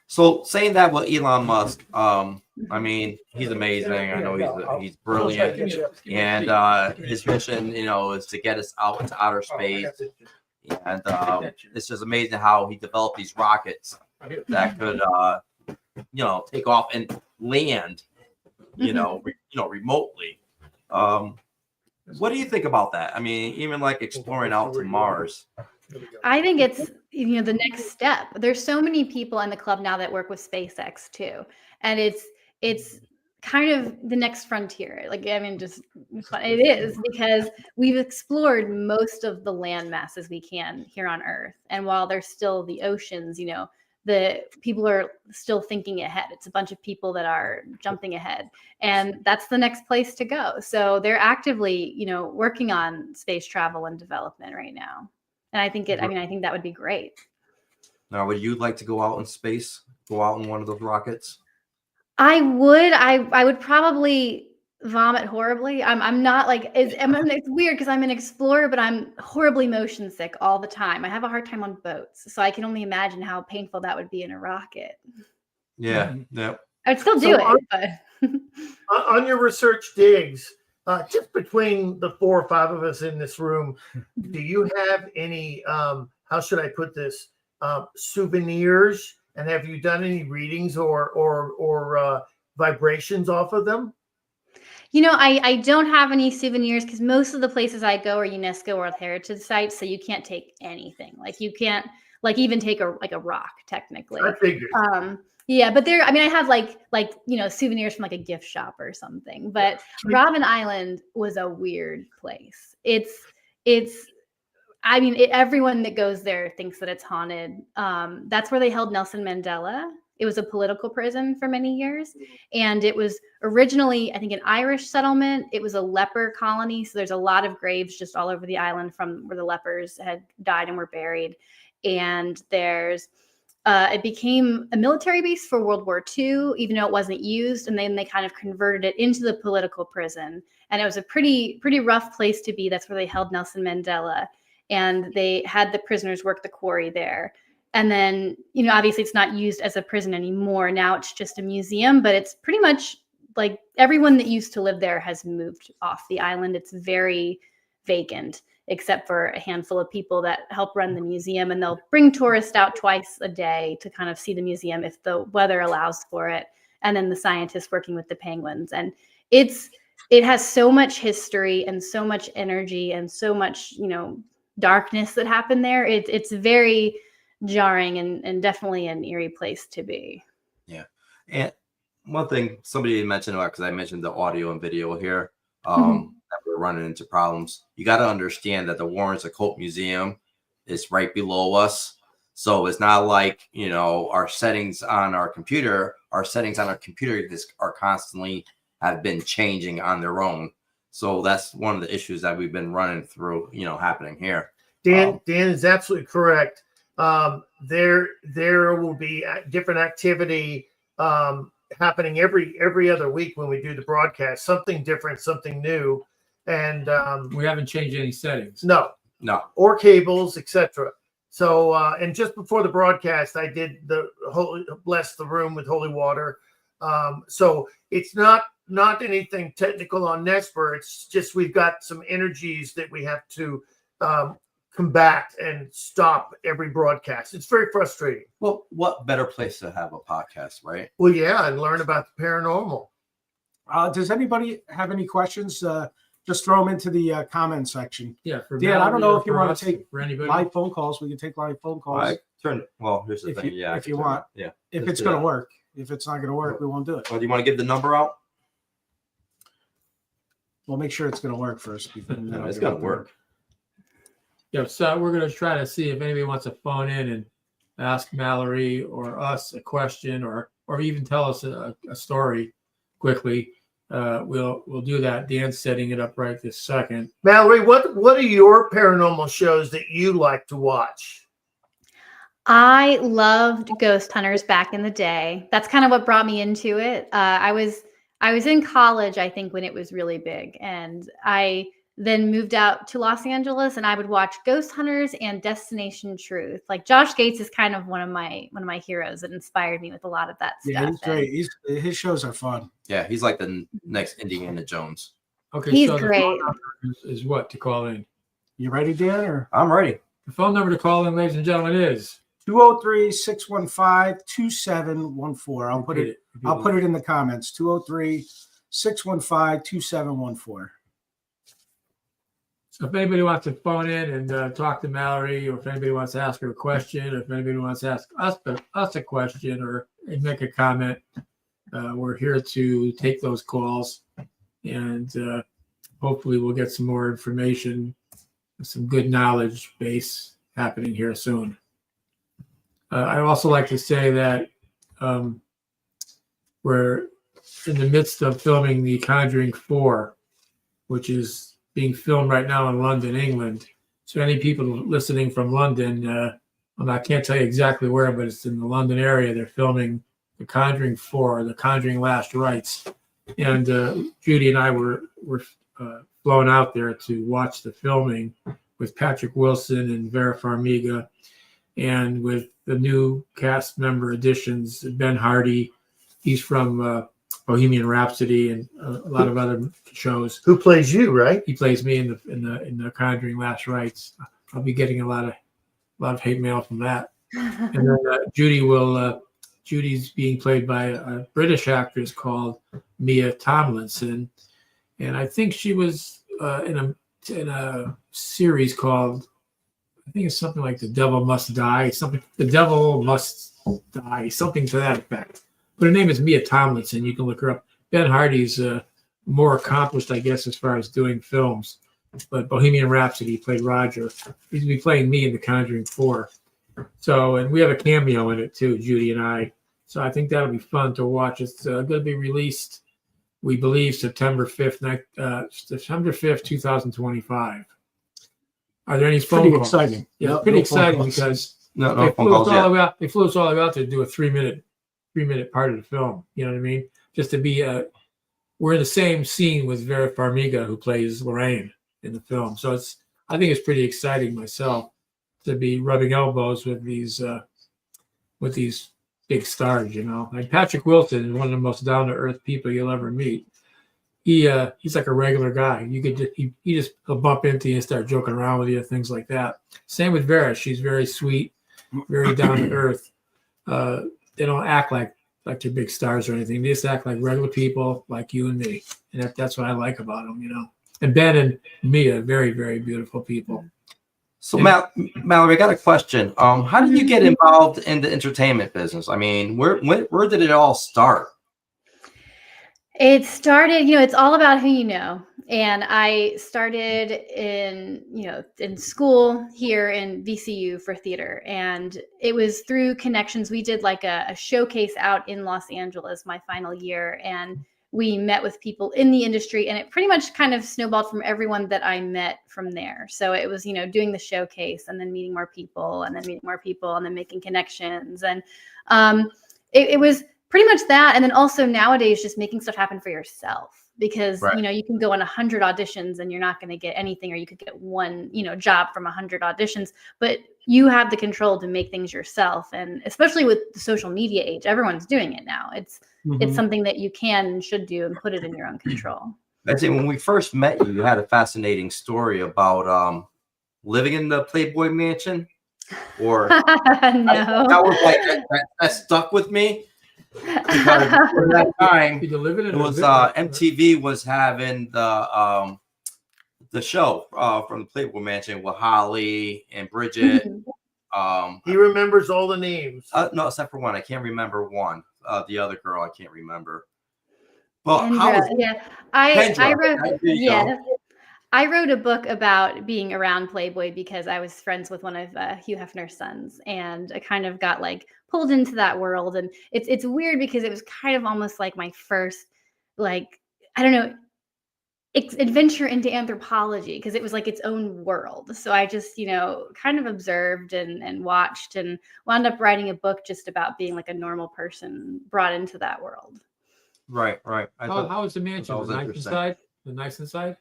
So saying that with Elon Musk, I mean, he's amazing. I know he's brilliant, and his mission, is to get us out into outer space. And it's just amazing how he developed these rockets that could, take off and land, remotely. What do you think about that? I mean, even like exploring out to Mars. I think it's the next step. There's so many people in the club now that work with SpaceX too, and it's kind of the next frontier. Like it is because we've explored most of the land masses we can here on Earth, and while there's still the oceans, the people are still thinking ahead. It's a bunch of people that are jumping ahead, and that's the next place to go. So they're actively working on space travel and development right now. And I think I think that would be great. Now, would you like to go out in space? Go out in one of those rockets? I would. I would probably vomit horribly. I'm not like it's weird because I'm an explorer, but I'm horribly motion sick all the time. I have a hard time on boats, so I can only imagine how painful that would be in a rocket. Yeah. Yeah. I'd still do it. But on your research digs. Just between the 4 or 5 of us in this room, do you have any, how should I put this, souvenirs? And have you done any readings or vibrations off of them? I don't have any souvenirs because most of the places I go are UNESCO World Heritage sites, so you can't take anything. Like you can't even take a rock technically. I figured. Yeah, but I have souvenirs from like a gift shop or something. But Robben Island was a weird place. Everyone that goes there thinks that it's haunted. That's where they held Nelson Mandela. It was a political prison for many years. And it was originally, I think, an Irish settlement. It was a leper colony. So there's a lot of graves just all over the island from where the lepers had died and were buried. And it became a military base for World War II, even though it wasn't used. And then they kind of converted it into the political prison. And it was a pretty rough place to be. That's where they held Nelson Mandela. And they had the prisoners work the quarry there. And then, obviously it's not used as a prison anymore. Now it's just a museum, but it's pretty much like everyone that used to live there has moved off the island. It's very vacant, except for a handful of people that help run the museum. And they'll bring tourists out twice a day to kind of see the museum if the weather allows for it. And then the scientists working with the penguins. And it has so much history and so much energy and so much, darkness that happened there. It's very jarring and definitely an eerie place to be. Yeah. And one thing somebody mentioned, because I mentioned the audio and video here, that we're running into problems. You got to understand that the Warren's Occult Museum is right below us. So it's not like, our settings on our computer are constantly have been changing on their own. So that's one of the issues that we've been running through, happening here. Dan is absolutely correct. There will be different activity happening every other week when we do the broadcast. Something different, something new, and We haven't changed any settings. no, or cables, etc. So, and just before the broadcast, I did bless the room with holy water. So it's not anything technical on Nesper. It's just we've got some energies that we have to combat and stop every broadcast. It's very frustrating. Well, what better place to have a podcast, right? Well, yeah, and learn about the paranormal. Does anybody have any questions? Just throw them into the comment section. Yeah, for Dan, I don't know if you want us, to take for anybody. live phone calls. We can take live phone calls Here's the thing. if you want. Yeah. If it's going to work. If it's not going to work, we won't do it. Well, do you want to give the number out? We'll make sure it's going to work first. No, it's going to work. Yeah, so we're going to try to see if anybody wants to phone in and ask Mallory or us a question or even tell us a story quickly. We'll do that. Dan's setting it up right this second. Mallory, what are your paranormal shows that you like to watch? I loved Ghost Hunters back in the day. That's kind of what brought me into it. I was in college, I think, when it was really big, and I then moved out to Los Angeles, and I would watch Ghost Hunters and Destination Truth. Like Josh Gates is kind of one of my heroes that inspired me with a lot of that stuff. Yeah, he's great. His shows are fun. Yeah, he's like the next Indiana Jones. Okay, he's so great. the phone number is what to call in? You ready, Dan? Or I'm ready. The phone number to call in, ladies and gentlemen, is 203-615-2714. I'll put it in the comments. 203-615-2714. So if anybody wants to phone in and talk to Mallory, or if anybody wants to ask her a question, or if anybody wants to ask us a question or make a comment, we're here to take those calls, and hopefully we'll get some more information, some good knowledge base happening here soon. I'd also like to say that we're in the midst of filming the Conjuring 4, which is being filmed right now in London, England. So any people listening from London, I can't tell you exactly where, but it's in the London area. They're filming the Conjuring 4, the Conjuring Last Rites. And Judy and I were flown out there to watch the filming with Patrick Wilson and Vera Farmiga, and with the new cast member additions, Ben Hardy. He's from Bohemian Rhapsody and a lot of other shows. Who plays you, right? He plays me in the Conjuring Last Rites. I'll be getting a lot of hate mail from that. And then Judy's being played by a British actress called Mia Tomlinson, and I think she was in a series called, I think it's something like The Devil Must Die, something to that effect. But her name is Mia Tomlinson. You can look her up. Ben Hardy's more accomplished, I guess, as far as doing films. But Bohemian Rhapsody, he played Roger. He's going to be playing me in The Conjuring 4. So, and we have a cameo in it too, Judy and I. So I think that'll be fun to watch. It's going to be released, we believe, September 5th, 2025. Are there any phone Pretty calls? exciting. Yeah, No- pretty no phone exciting calls. because No they phone flew us calls all yet. the way out. They flew us all the way out to do a 3-minute part of the film. You know what I mean? Just to be we're in the same scene with Vera Farmiga, who plays Lorraine in the film. So I think it's pretty exciting myself to be rubbing elbows with these big stars. You know, like Patrick Wilson is one of the most down to earth people you'll ever meet. He's like a regular guy. You could just he'll bump into you and start joking around with you, things like that. Same with Vera. She's very sweet, very down to earth. They don't act like they're big stars or anything. They just act like regular people, like you and me, and that's what I like about them, you know. And Ben and Mia, very, very beautiful people. So, Mallory, I got a question. How did you get involved in the entertainment business? I mean, where did it all start? It started, it's all about who you know. And I started in school here in VCU for theater. And it was through connections. We did like a showcase out in Los Angeles my final year. And we met with people in the industry. And it pretty much kind of snowballed from everyone that I met from there. So it was, doing the showcase and then meeting more people and then meeting more people and then making connections. And it was pretty much that. And then also nowadays, just making stuff happen for yourself, because, Right. you can go on 100 auditions and you're not going to get anything, or you could get one, job from 100 auditions, but you have the control to make things yourself. And especially with the social media age, everyone's doing it now. It's something that you can and should do and put it in your own control. I'd say when we first met you, you had a fascinating story about living in the Playboy mansion, or No. that was like that stuck with me. Because for that time, Did you live in it? it was MTV was having the show from the Playboy Mansion with Holly and Bridget. He remembers all the names. No, except for one. I can't remember one. The other girl, I can't remember. Well, Kendra, I wrote. There you Yeah, go. I wrote a book about being around Playboy because I was friends with one of Hugh Hefner's sons, and I kind of got like pulled into that world. And it's weird because it was kind of almost like my first, like, I don't know, adventure into anthropology, because it was like its own world. So I just, kind of observed and watched and wound up writing a book just about being like a normal person brought into that world. Right. How was the mansion? was The nice interesting. inside? The nice inside?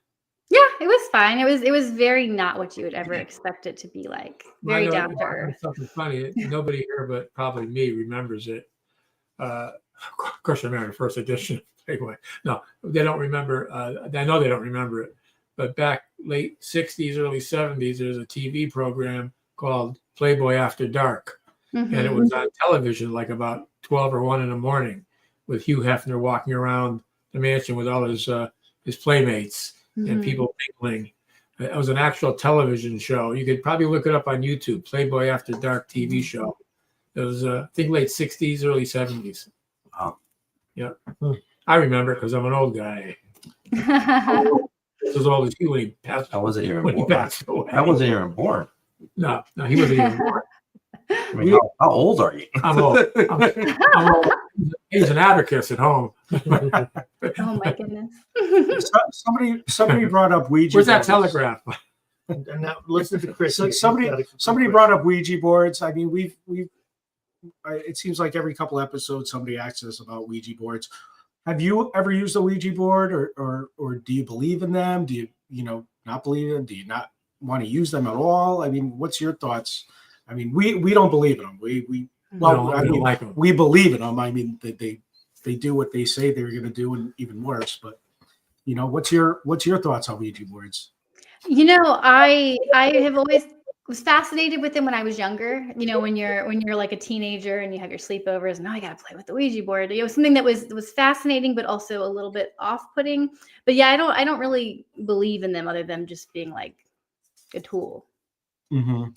Yeah, it was fine. It was very not what you would ever expect it to be like. Very down to earth. Something funny. Nobody here, but probably me, remembers it. Of course, I remember the first edition of Playboy. No, they don't remember. I know they don't remember it. But back late 60s, early 70s, there was a TV program called Playboy After Dark. Mm-hmm. And it was on television like about 12 or 1 in the morning, with Hugh Hefner walking around the mansion with all his playmates. And people mingling. It was an actual television show. You could probably look it up on YouTube. Playboy After Dark TV show. It was, I think, late 60s, early 70s. Wow. Yeah. I remember because I'm an old guy. As old as you when he passed. I wasn't even when he born. passed away. I wasn't even born. No, he wasn't even born. I mean, how old are you? I'm old. I'm old. He's an abacus at home. Oh my goodness. Somebody brought up Ouija. Where's that boards. telegraph? And now listen to Chris. So somebody brought up Ouija boards. I mean, we've it seems like every couple episodes somebody asks us about Ouija boards. Have you ever used a Ouija board, or do you believe in them? Do you not believe in them? Do you not want to use them at all? I mean, what's your thoughts? I mean, we don't believe in them. We don't like them. We believe in them. I mean, they do what they say they're going to do, and even worse. But what's your thoughts on Ouija boards? I have always was fascinated with them when I was younger. You know, when you're like a teenager and you have your sleepovers, and I got to play with the Ouija board. It was something that was fascinating, but also a little bit off-putting. But yeah, I don't really believe in them other than just being like a tool. Mm-hmm.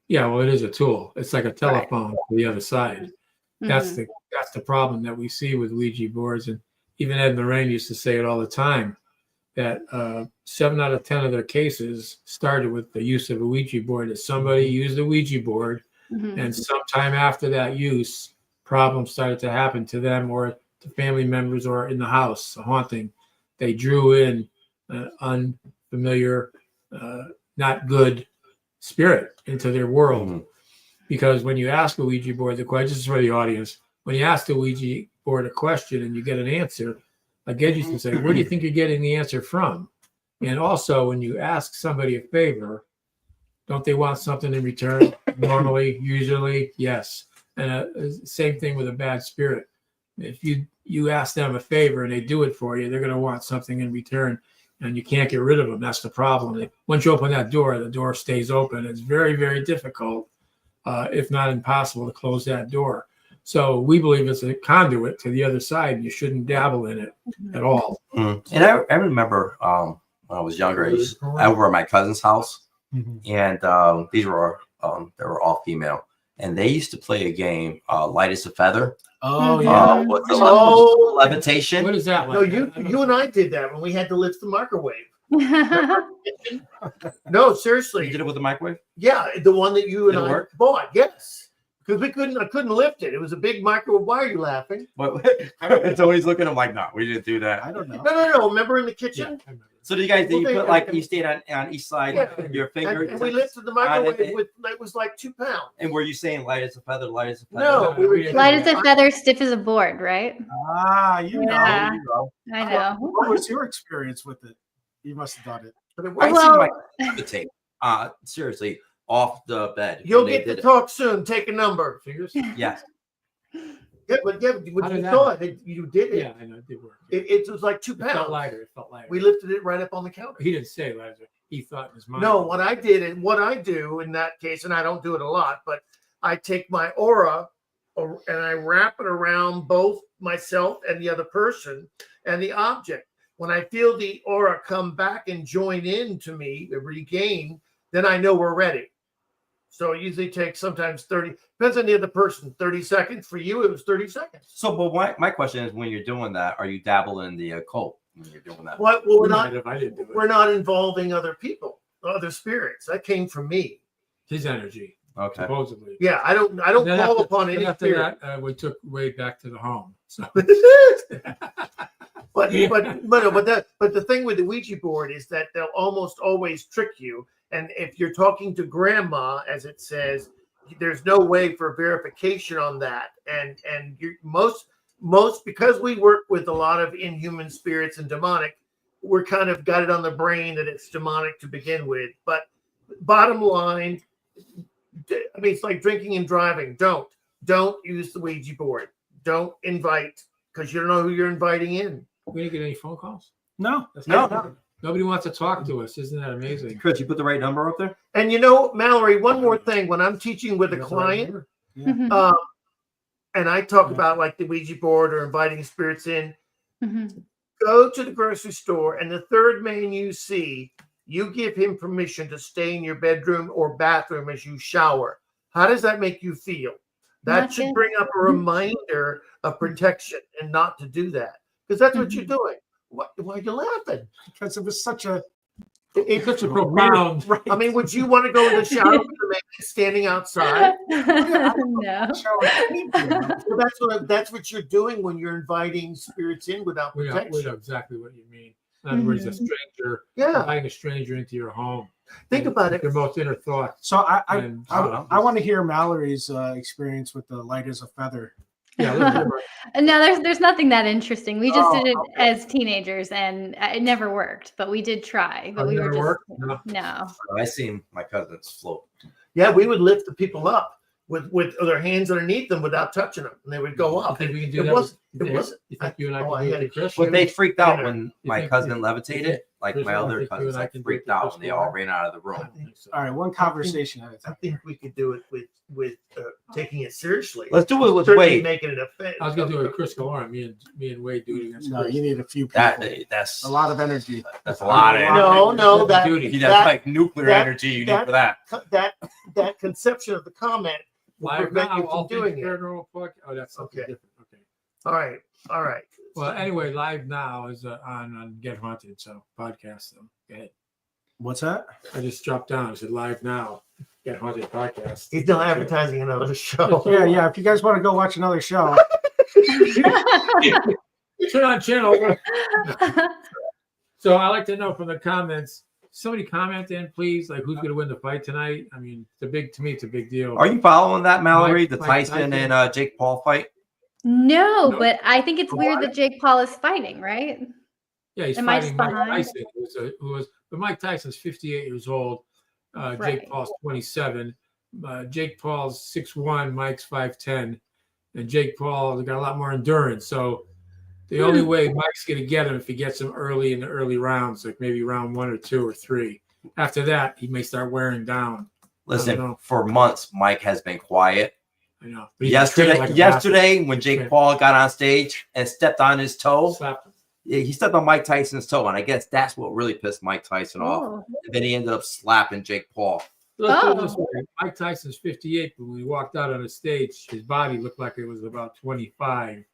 Yeah, well, it is a tool. It's like a telephone to the other side. That's Mhm. that's the problem that we see with Ouija boards, and even Ed Moraine used to say it all the time, that 7 out of 10 of their cases started with the use of a Ouija board. That somebody used a Ouija board, Mhm. and sometime after that use, problems started to happen to them or to family members or in the house, a haunting. They drew in unfamiliar, not good spirit into their world. Because when you ask a Ouija board the question, this is for the audience, when you ask the Ouija board a question and you get an answer, like Ed used to say, where do you think you're getting the answer from? And also, when you ask somebody a favor, don't they want something in return? Normally, usually, yes. And same thing with a bad spirit. If you ask them a favor and they do it for you, they're going to want something in return, and you can't get rid of them. That's the problem. Once you open that door, the door stays open. It's very, very difficult, if not impossible, to close that door. So we believe it's a conduit to the other side. You shouldn't dabble in it at all. And I remember when I was younger, I over at my cousin's house, and these were they were all female, and they used to play a game, light as a feather. Oh yeah, with the Oh. levitation. What is that No, like? you and I did that when we had to lift the microwave. No, seriously. You did it with the microwave? Yeah, the one that you and Did it I work? bought. Yes, because I couldn't lift it. It was a big microwave. Why are you laughing? And Tony's looking. I'm like, no, we didn't do that. I don't know. No. Remember in the kitchen? So do you guys? Well, You they- put like you stayed on each side, Yeah. your finger, And we lifted the microwave it- with it was like 2 pounds. and were you saying light as a feather, light as a feather? No, we were Light as a feather, stiff as a board, right? Ah, you know. Yeah. You know. I know. What was your experience with it? You must have done it. But it I was- see Well- my levitate. Seriously, off the bed. You'll when they get to did talk soon. Take a number. Fingers? it. Yes. Yeah, but How when did you that saw it, you did it. Yeah, I know. It did work. It was like 2 It felt pounds. lighter. It felt lighter. We lifted it right up on the counter. He didn't say lighter. He thought in his mind. No, what I did and what I do in that case, and I don't do it a lot, but I take my aura and I wrap it around both myself and the other person and the object. When I feel the aura come back and join in to me, regain, then I know we're ready. So it usually takes sometimes 30, depends on the other person, 30 seconds. For you, it was 30 seconds. So, but my question is, when you're doing that, are you dabbling in the occult when you're doing that? What? Well, We might have. I didn't do it. we're not involving other people, other spirits. That came from me. His energy, Okay. supposedly. Yeah, I don't Then call after- upon then any after spirit. that, we took way back to the home. So but the thing with the Ouija board is that they'll almost always trick you. And if you're talking to grandma, as it says, there's no way for verification on that. And you most because we work with a lot of inhuman spirits and demonic, we're kind of got it on the brain that it's demonic to begin with. But bottom line, I mean, it's like drinking and driving. Don't use the Ouija board. Don't invite, because you don't know who you're inviting in. we didn't get any phone calls. No. That's No. crazy. Nobody wants to talk to us. Isn't that amazing? Chris, you put the right number up there? And you know, Mallory, one more thing. When I'm teaching with a That's the right client, number. Mhm. and I talk Yeah. about like the Ouija board or inviting spirits in, Mhm. go to the grocery store, and the third man you see, you give him permission to stay in your bedroom or bathroom as you shower. How does that make you feel? That Not should good. bring up a reminder of protection and not to do that, because that's what you're doing. Why are you laughing? Because it was such a It- Such a profound. right. I mean, would you want to go in the shower with the man standing outside? No. Well, that's what you're doing when you're inviting spirits in without We know protection. exactly what you mean. In other words, a stranger, Yeah, inviting a stranger into your home. think about it. Your most inner thoughts. So I And- I want to hear Mallory's experience with the light as a feather. Yeah, let's hear about- No, there's nothing that interesting. We just Oh, did it as teenagers, and it never worked. But we did try. But Oh, we never were just worked? No. no. I seen my cousins float. Yeah, we would lift the people up with their hands underneath them without touching them, and they would go You up. think we can do It that? was You think you and I can do it, Chris? But they freaked out dinner. when You my think- cousin you levitated. think- Like Chris, my I other think you cousins, and I like can do freaked it out this and they all way. ran out of the I room. don't think so. All right, one conversation at a I time. think we could do it with taking it seriously. Let's do it with Certainly Wade. making it offense. I was gonna do it with Chris Galore. Me and Wade do it against No, Chris. you need a few people. That's A lot of energy. That's a lot of energy. No, that Duty. That's that- like nuclear that- energy you need that- for that. that conception of the comment will Live prevent now, you all from things doing it. paranormal podcast. Oh, that's something Okay. different. Okay. All right. Well, anyway, live now is on Get Haunted, so podcast. So go ahead. What's that? I just dropped down. I said live now, Get Haunted podcast. He's not advertising another show. Yeah. If you guys want to go watch another show, Turn on channel. So I like to know from the comments. Somebody comment in, please. Like, who's going to win the fight tonight? I mean, to me, it's a big deal. Are you following that, Mallory? Mike- The Mike Tyson Tyson. and Jake Paul fight? No, No. but I think it's weird that Jake Paul is fighting, right? Yeah, he's Am I fighting Mike behind? Tyson, but Mike Tyson's 58 years old. Right. Jake Paul's 27. Jake Paul's 6'1", Mike's 5'10", and Jake Paul got a lot more endurance. So the only way Mike's going to get him if he gets him early in the early rounds, like maybe round 1 or 2 or 3. After that, he may start wearing down. I don't Listen, know. for months, Mike has been quiet. I know. But he's been training like a Yesterday, when Jake Yeah. Paul got on stage and stepped on his toe, bastard. Slapped him. yeah, he stepped on Mike Tyson's toe, and I guess that's what really pissed Mike Tyson off. Oh. And then he ended up slapping Jake Paul. Let's put it Oh. this way. Mike Tyson's 58, but when he walked out on the stage, his body looked like it was about 25.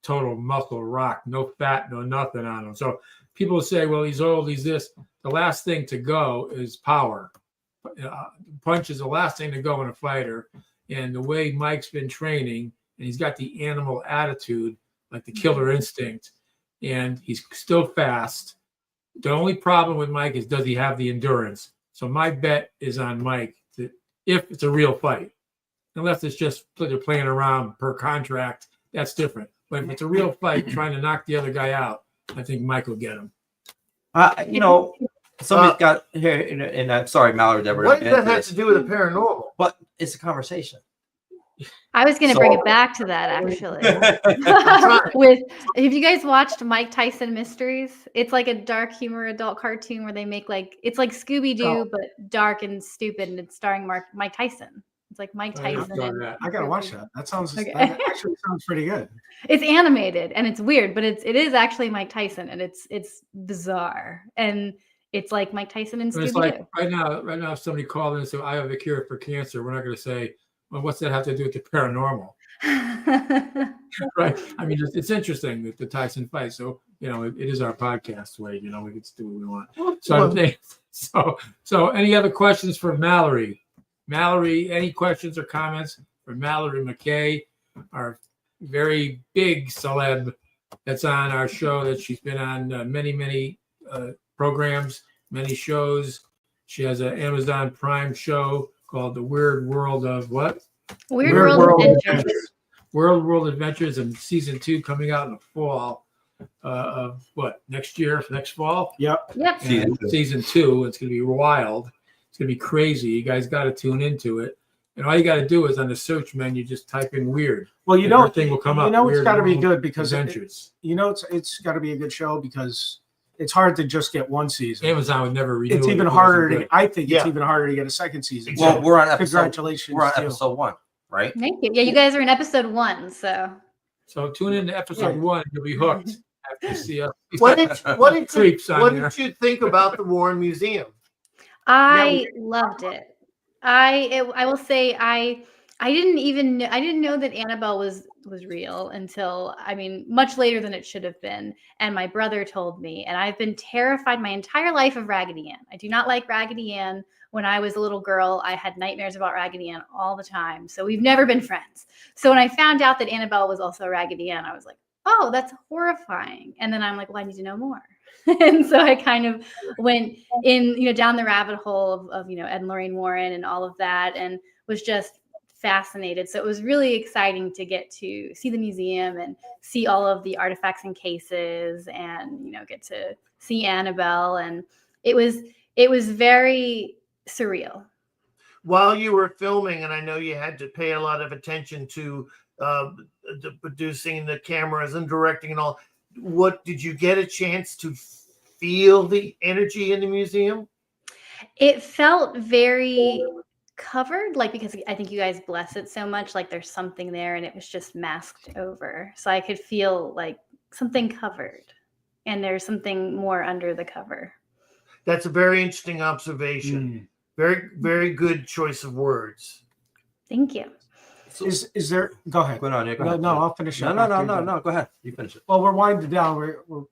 Total muscle rock, no fat, no nothing on him. So people say, well, he's old, he's this. The last thing to go is power. Punch is the last thing to go in a fighter. And the way Mike's been training, and he's got the animal attitude, like the killer instinct, and he's still fast. The only problem with Mike is, does he have the endurance? So my bet is on Mike if it's a real fight. Unless it's just they're playing around per contract, that's different. But if it's a real fight trying to knock the other guy out, I think Mike will get him. Somebody's got here, and I'm sorry, Mallory, Deborah. What does that have to do with the paranormal? But it's a conversation. I was going to bring it back to that actually. Have you guys watched Mike Tyson Mysteries? It's like a dark humor adult cartoon where they make it's like Scooby Doo but dark and stupid, and it's starring Mike Tyson. It's like Mike Tyson. I gotta watch that. That sounds Okay. that actually sounds pretty good. It's animated and it's weird, but it is actually Mike Tyson, and it's bizarre, and it's like Mike Tyson and But it's Scooby like Doo. right now, if somebody called in and said, I have a cure for cancer, we're not going to say, well, what's that have to do with the paranormal? Right. I mean, it's interesting that the Tyson fight. So, it is our podcast way, we can do what we want. So I'm saying, so any other questions for Mallory? Mallory, any questions or comments for Mallory McKay, our very big celeb that's on our show, that she's been on many programs, many shows. She has an Amazon Prime show called The Weird World of what? Weird World Adventures. World Adventures, and season 2 coming out in the fall of what, next fall? Yep. Yep. And season 2, it's going to be wild. It's going to be crazy. You guys got to tune into it. And all you got to do is on the search menu, just type in weird. Well, and everything will come up. It's Weird got to be World good because Adventures. it's got to be a good show because it's hard to just get one season. Amazon would never renew It's it even if it harder. wasn't good. I think it's Yeah. even harder to get a second season. Well, So we're on episode. congratulations. We're on too. episode 1, right? Thank you. Yeah, you guys are in episode 1, so So tune in to episode 1. You'll be hooked after you see us. What did Creeps on what there. did you think about the Warren Museum? I loved it. I will say I didn't know that Annabelle was real until, much later than it should have been. And my brother told me, and I've been terrified my entire life of Raggedy Ann. I do not like Raggedy Ann. When I was a little girl, I had nightmares about Raggedy Ann all the time. So we've never been friends. So when I found out that Annabelle was also Raggedy Ann, I was like, oh, that's horrifying. And then I'm like, well, I need to know more. And so I kind of went in, down the rabbit hole of Ed and Lorraine Warren and all of that, and was just fascinated. So it was really exciting to get to see the museum and see all of the artifacts and cases, and get to see Annabelle. And it was very surreal. While you were filming, and I know you had to pay a lot of attention to the producing the cameras and directing and all. What did you get a chance to feel the energy in the museum? It felt very covered, like, because I think you guys bless it so much, like there's something there and it was just masked over. So I could feel like something covered and there's something more under the cover. That's a very interesting observation. Very, very good choice of words. Thank you. So is there? Go ahead. Go on, yeah, go ahead. No, I'll finish up. No. Go ahead. You finish it. Well, we're winding down. We're a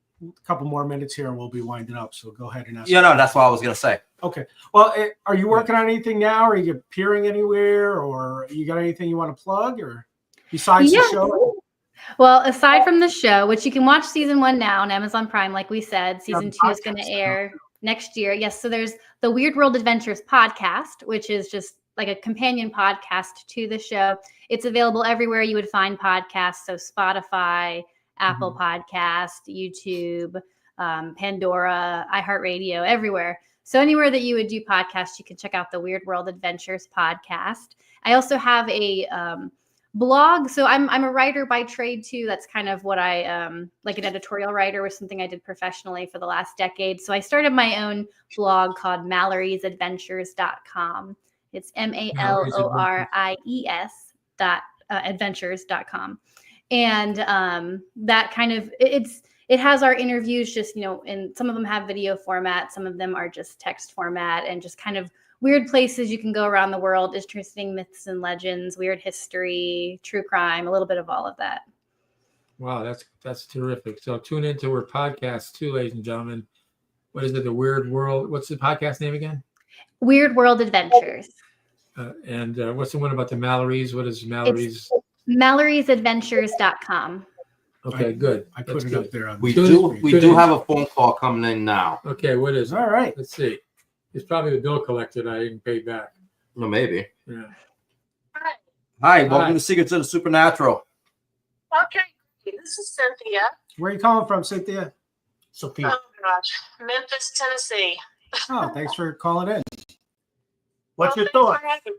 couple more minutes here, and we'll be winding up. So go ahead and ask. Yeah, no, that's what I was gonna say. Okay. Well, are you working on anything now? Are you appearing anywhere, or you got anything you want to plug, or besides the show? Well, aside from the show, which you can watch season 1 now on Amazon Prime, like we said, season 2 is going to air next year. Yes. So there's the Weird World Adventures podcast, which is just like a companion podcast to the show. It's available everywhere you would find podcasts. So Spotify, Apple Podcast, YouTube, Pandora, iHeartRadio, everywhere. So anywhere that you would do podcasts, you can check out the Weird World Adventures podcast. I also have a blog. So I'm a writer by trade too. That's kind of what I like. An editorial writer was something I did professionally for the last decade. So I started my own blog called Mallory'sAdventures.com. It's MALORIES adventures.com. And that kind of it has our interviews, just, and some of them have video format, some of them are just text format, and just kind of weird places you can go around the world, interesting myths and legends, weird history, true crime, a little bit of all of that. Wow, that's terrific. So tune into our podcast too, ladies and gentlemen. What is it? The Weird World. What's the podcast name again? Weird World Adventures. And what's the one about the Mallories? What is Mallory's? Mallory'sAdventures.com. Okay, good. I put it up there. We do have a phone call coming in now. Okay, what is it? All right. Let's see. It's probably the bill collector that I didn't pay back. Well, maybe. Yeah. Hi, welcome to Secrets of the Supernatural. Okay, this is Cynthia. Where are you calling from, Cynthia? Sophia. Oh gosh, Memphis, Tennessee. Oh, thanks for calling in. What's your thanks for thought? having me.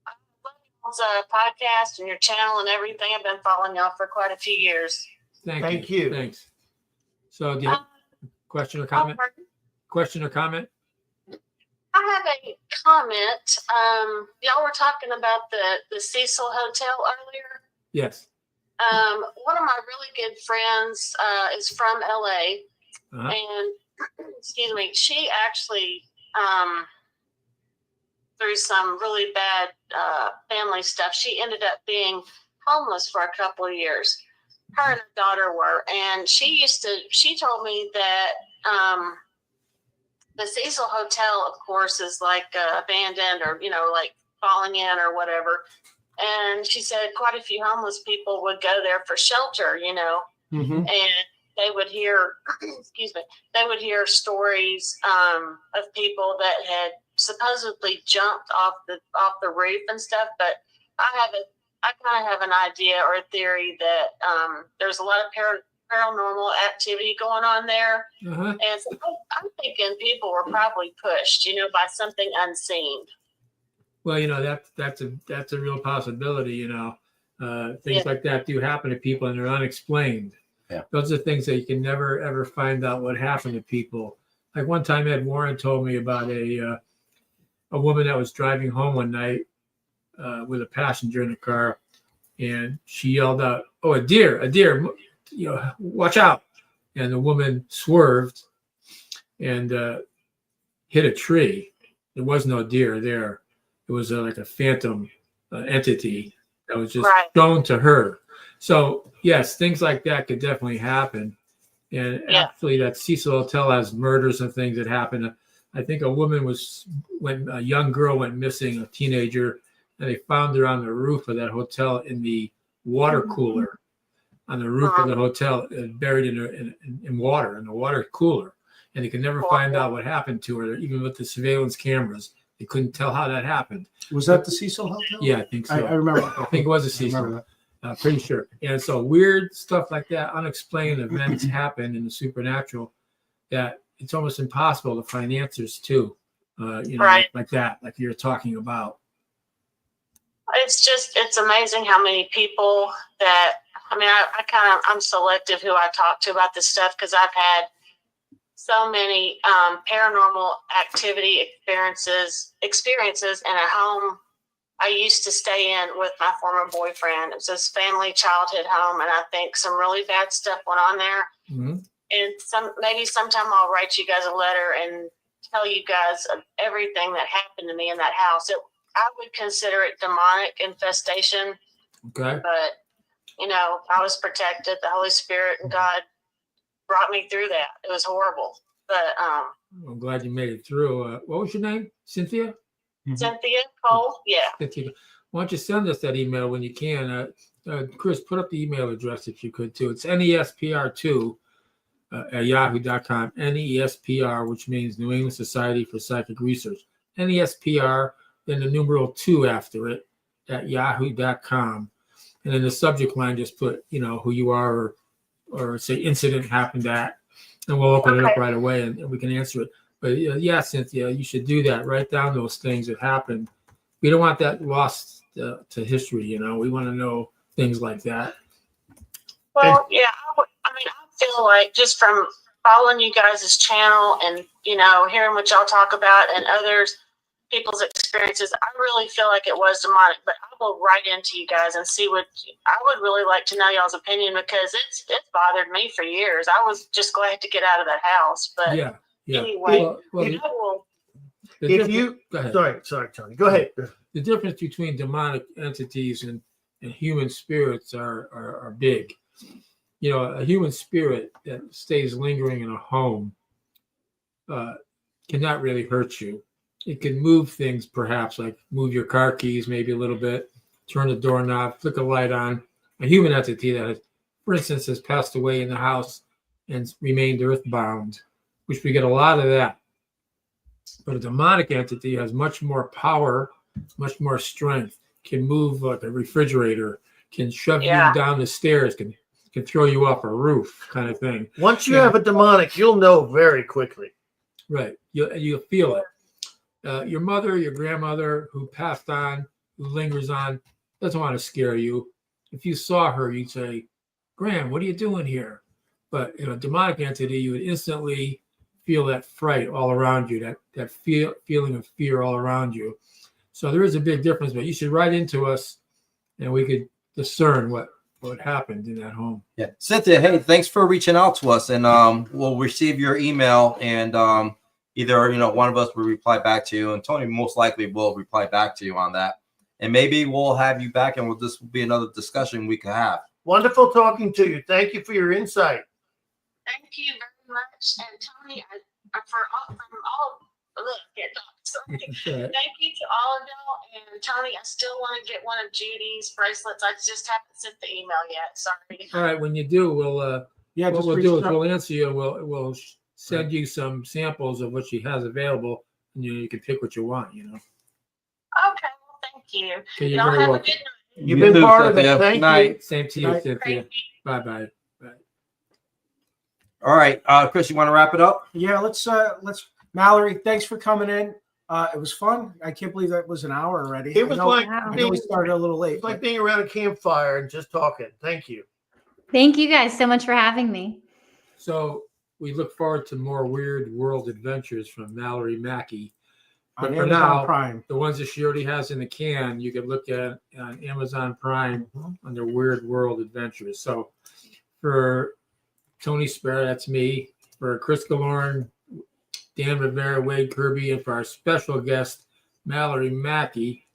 I love y'all's podcast and your channel and everything. I've been following y'all for quite a few years. Thank you. Thanks. So, do you have a question or comment? Question or comment? I have a comment. Y'all were talking about the Cecil Hotel earlier. Yes. One of my really good friends is from LA, and excuse me, she actually through some really bad family stuff, she ended up being homeless for a couple of years. Her and her daughter were, and she told me that the Cecil Hotel, of course, is like abandoned or, like falling in or whatever. And she said quite a few homeless people would go there for shelter, and they would hear, they would hear stories of people that had supposedly jumped off the roof and stuff. But I kind of have an idea or a theory that there's a lot of paranormal activity going on there. And so I'm thinking people were probably pushed, by something unseen. Well, that's a real possibility. Things like that do happen to people, and they're unexplained. Yeah. Those are things that you can never ever find out what happened to people. Like one time, Ed Warren told me about a woman that was driving home one night with a passenger in the car, and she yelled out, "Oh, a deer! Watch out!" And the woman swerved and hit a tree. There was no deer there. It was like a phantom entity that was just shown to her. So yes, things like that could definitely happen. And actually, that Cecil Hotel has murders and things that happen. I think a young girl went missing, a teenager, and they found her on the roof of that hotel in the water cooler, on the roof of the hotel, buried in water, in the water cooler. And they could never find out what happened to her, even with the surveillance cameras. They couldn't tell how that happened. Was that the Cecil Hotel? Yeah, I think so. I remember. I think it was a Cecil. Pretty sure. And so weird stuff like that, unexplained events happen in the supernatural that it's almost impossible to find answers to. Like that, like you're talking about. it's amazing how many people that, I mean, I'm selective who I talk to about this stuff because I've had so many paranormal activity experiences in a home I used to stay in with my former boyfriend. It was this family childhood home, and I think some really bad stuff went on there. Mm-hmm. And maybe sometime I'll write you guys a letter and tell you guys of everything that happened to me in that house. I would consider it demonic infestation. Okay. But, I was protected. The Holy Spirit and God brought me through that. It was horrible. But I'm glad you made it through. What was your name? Cynthia? Cynthia Cole? Yeah. Cynthia. Why don't you send us that email when you can? Chris, put up the email address if you could, too. It's NESPR2 at yahoo.com. NESPR, which means New England Society for Psychic Research. NESPR, then the numeral 2 after it at yahoo.com. And in the subject line, just put, who you are or say incident happened at, and we'll open it up right away and we can answer it. But yeah, Cynthia, you should do that. Write down those things that happened. We don't want that lost to history. We want to know things like that. Well, yeah, I feel like just from following you guys' channel and, hearing what y'all talk about and others, people's experiences, I really feel like it was demonic, but I will write into you guys and see what I would really like to know y'all's opinion because it's bothered me for years. I was just glad to get out of that house, but anyway, if you go ahead. Sorry, Tony, go ahead. The difference between demonic entities and human spirits are big. A human spirit that stays lingering in a home cannot really hurt you. It can move things, perhaps, like move your car keys maybe a little bit, turn the doorknob, flick a light on. A human entity that, for instance, has passed away in the house and remained earthbound, which we get a lot of that. But a demonic entity has much more power, much more strength, can move like a refrigerator, can shove you down the stairs, can throw you off a roof kind of thing. Once you have a demonic, you'll know very quickly. Right. You'll feel it. Your mother, your grandmother who passed on, who lingers on, doesn't want to scare you. If you saw her, you'd say, Gram, what are you doing here? But in a demonic entity, you would instantly feel that fright all around you, that feeling of fear all around you. So there is a big difference, but you should write into us and we could discern what happened in that home. Yeah. Cynthia, hey, thanks for reaching out to us, and we'll receive your email, and either one of us will reply back to you, and Tony most likely will reply back to you on that, and maybe we'll have you back, and this will be another discussion we could have. Wonderful talking to you. Thank you for your insight. Thank you very much, and Tony, thank you to all of y'all, and Tony, I still want to get one of Judy's bracelets. I just haven't sent the email yet. Sorry. All right, when you do, we'll we'll answer you. We'll send you some samples of what she has available, and you can pick what you want. Okay, well, thank you. Okay, you're very welcome. Good night. You've been part of it. Thank you. Same to you, Cynthia. Bye. All right, Chris, you want to wrap it up? Yeah, let's Mallory, thanks for coming in. It was fun. I can't believe that was an hour already. It was I know we started a little late. It's like being around a campfire and just talking. Thank you. Thank you guys so much for having me. So we look forward to more weird world adventures from Mallory Mackey. But on for Amazon now, Prime. the ones that she already has in the can, you can look at on Amazon Prime under Weird World Adventures. So for Tony Spera, that's me. For Chris Galorn, Dan Rivera, Wade Kirby, and for our special guest, Mallory Mackey,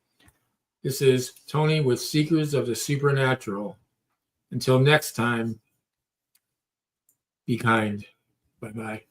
this is Tony with Seekers of the Supernatural. Until next time, be kind. Bye-bye.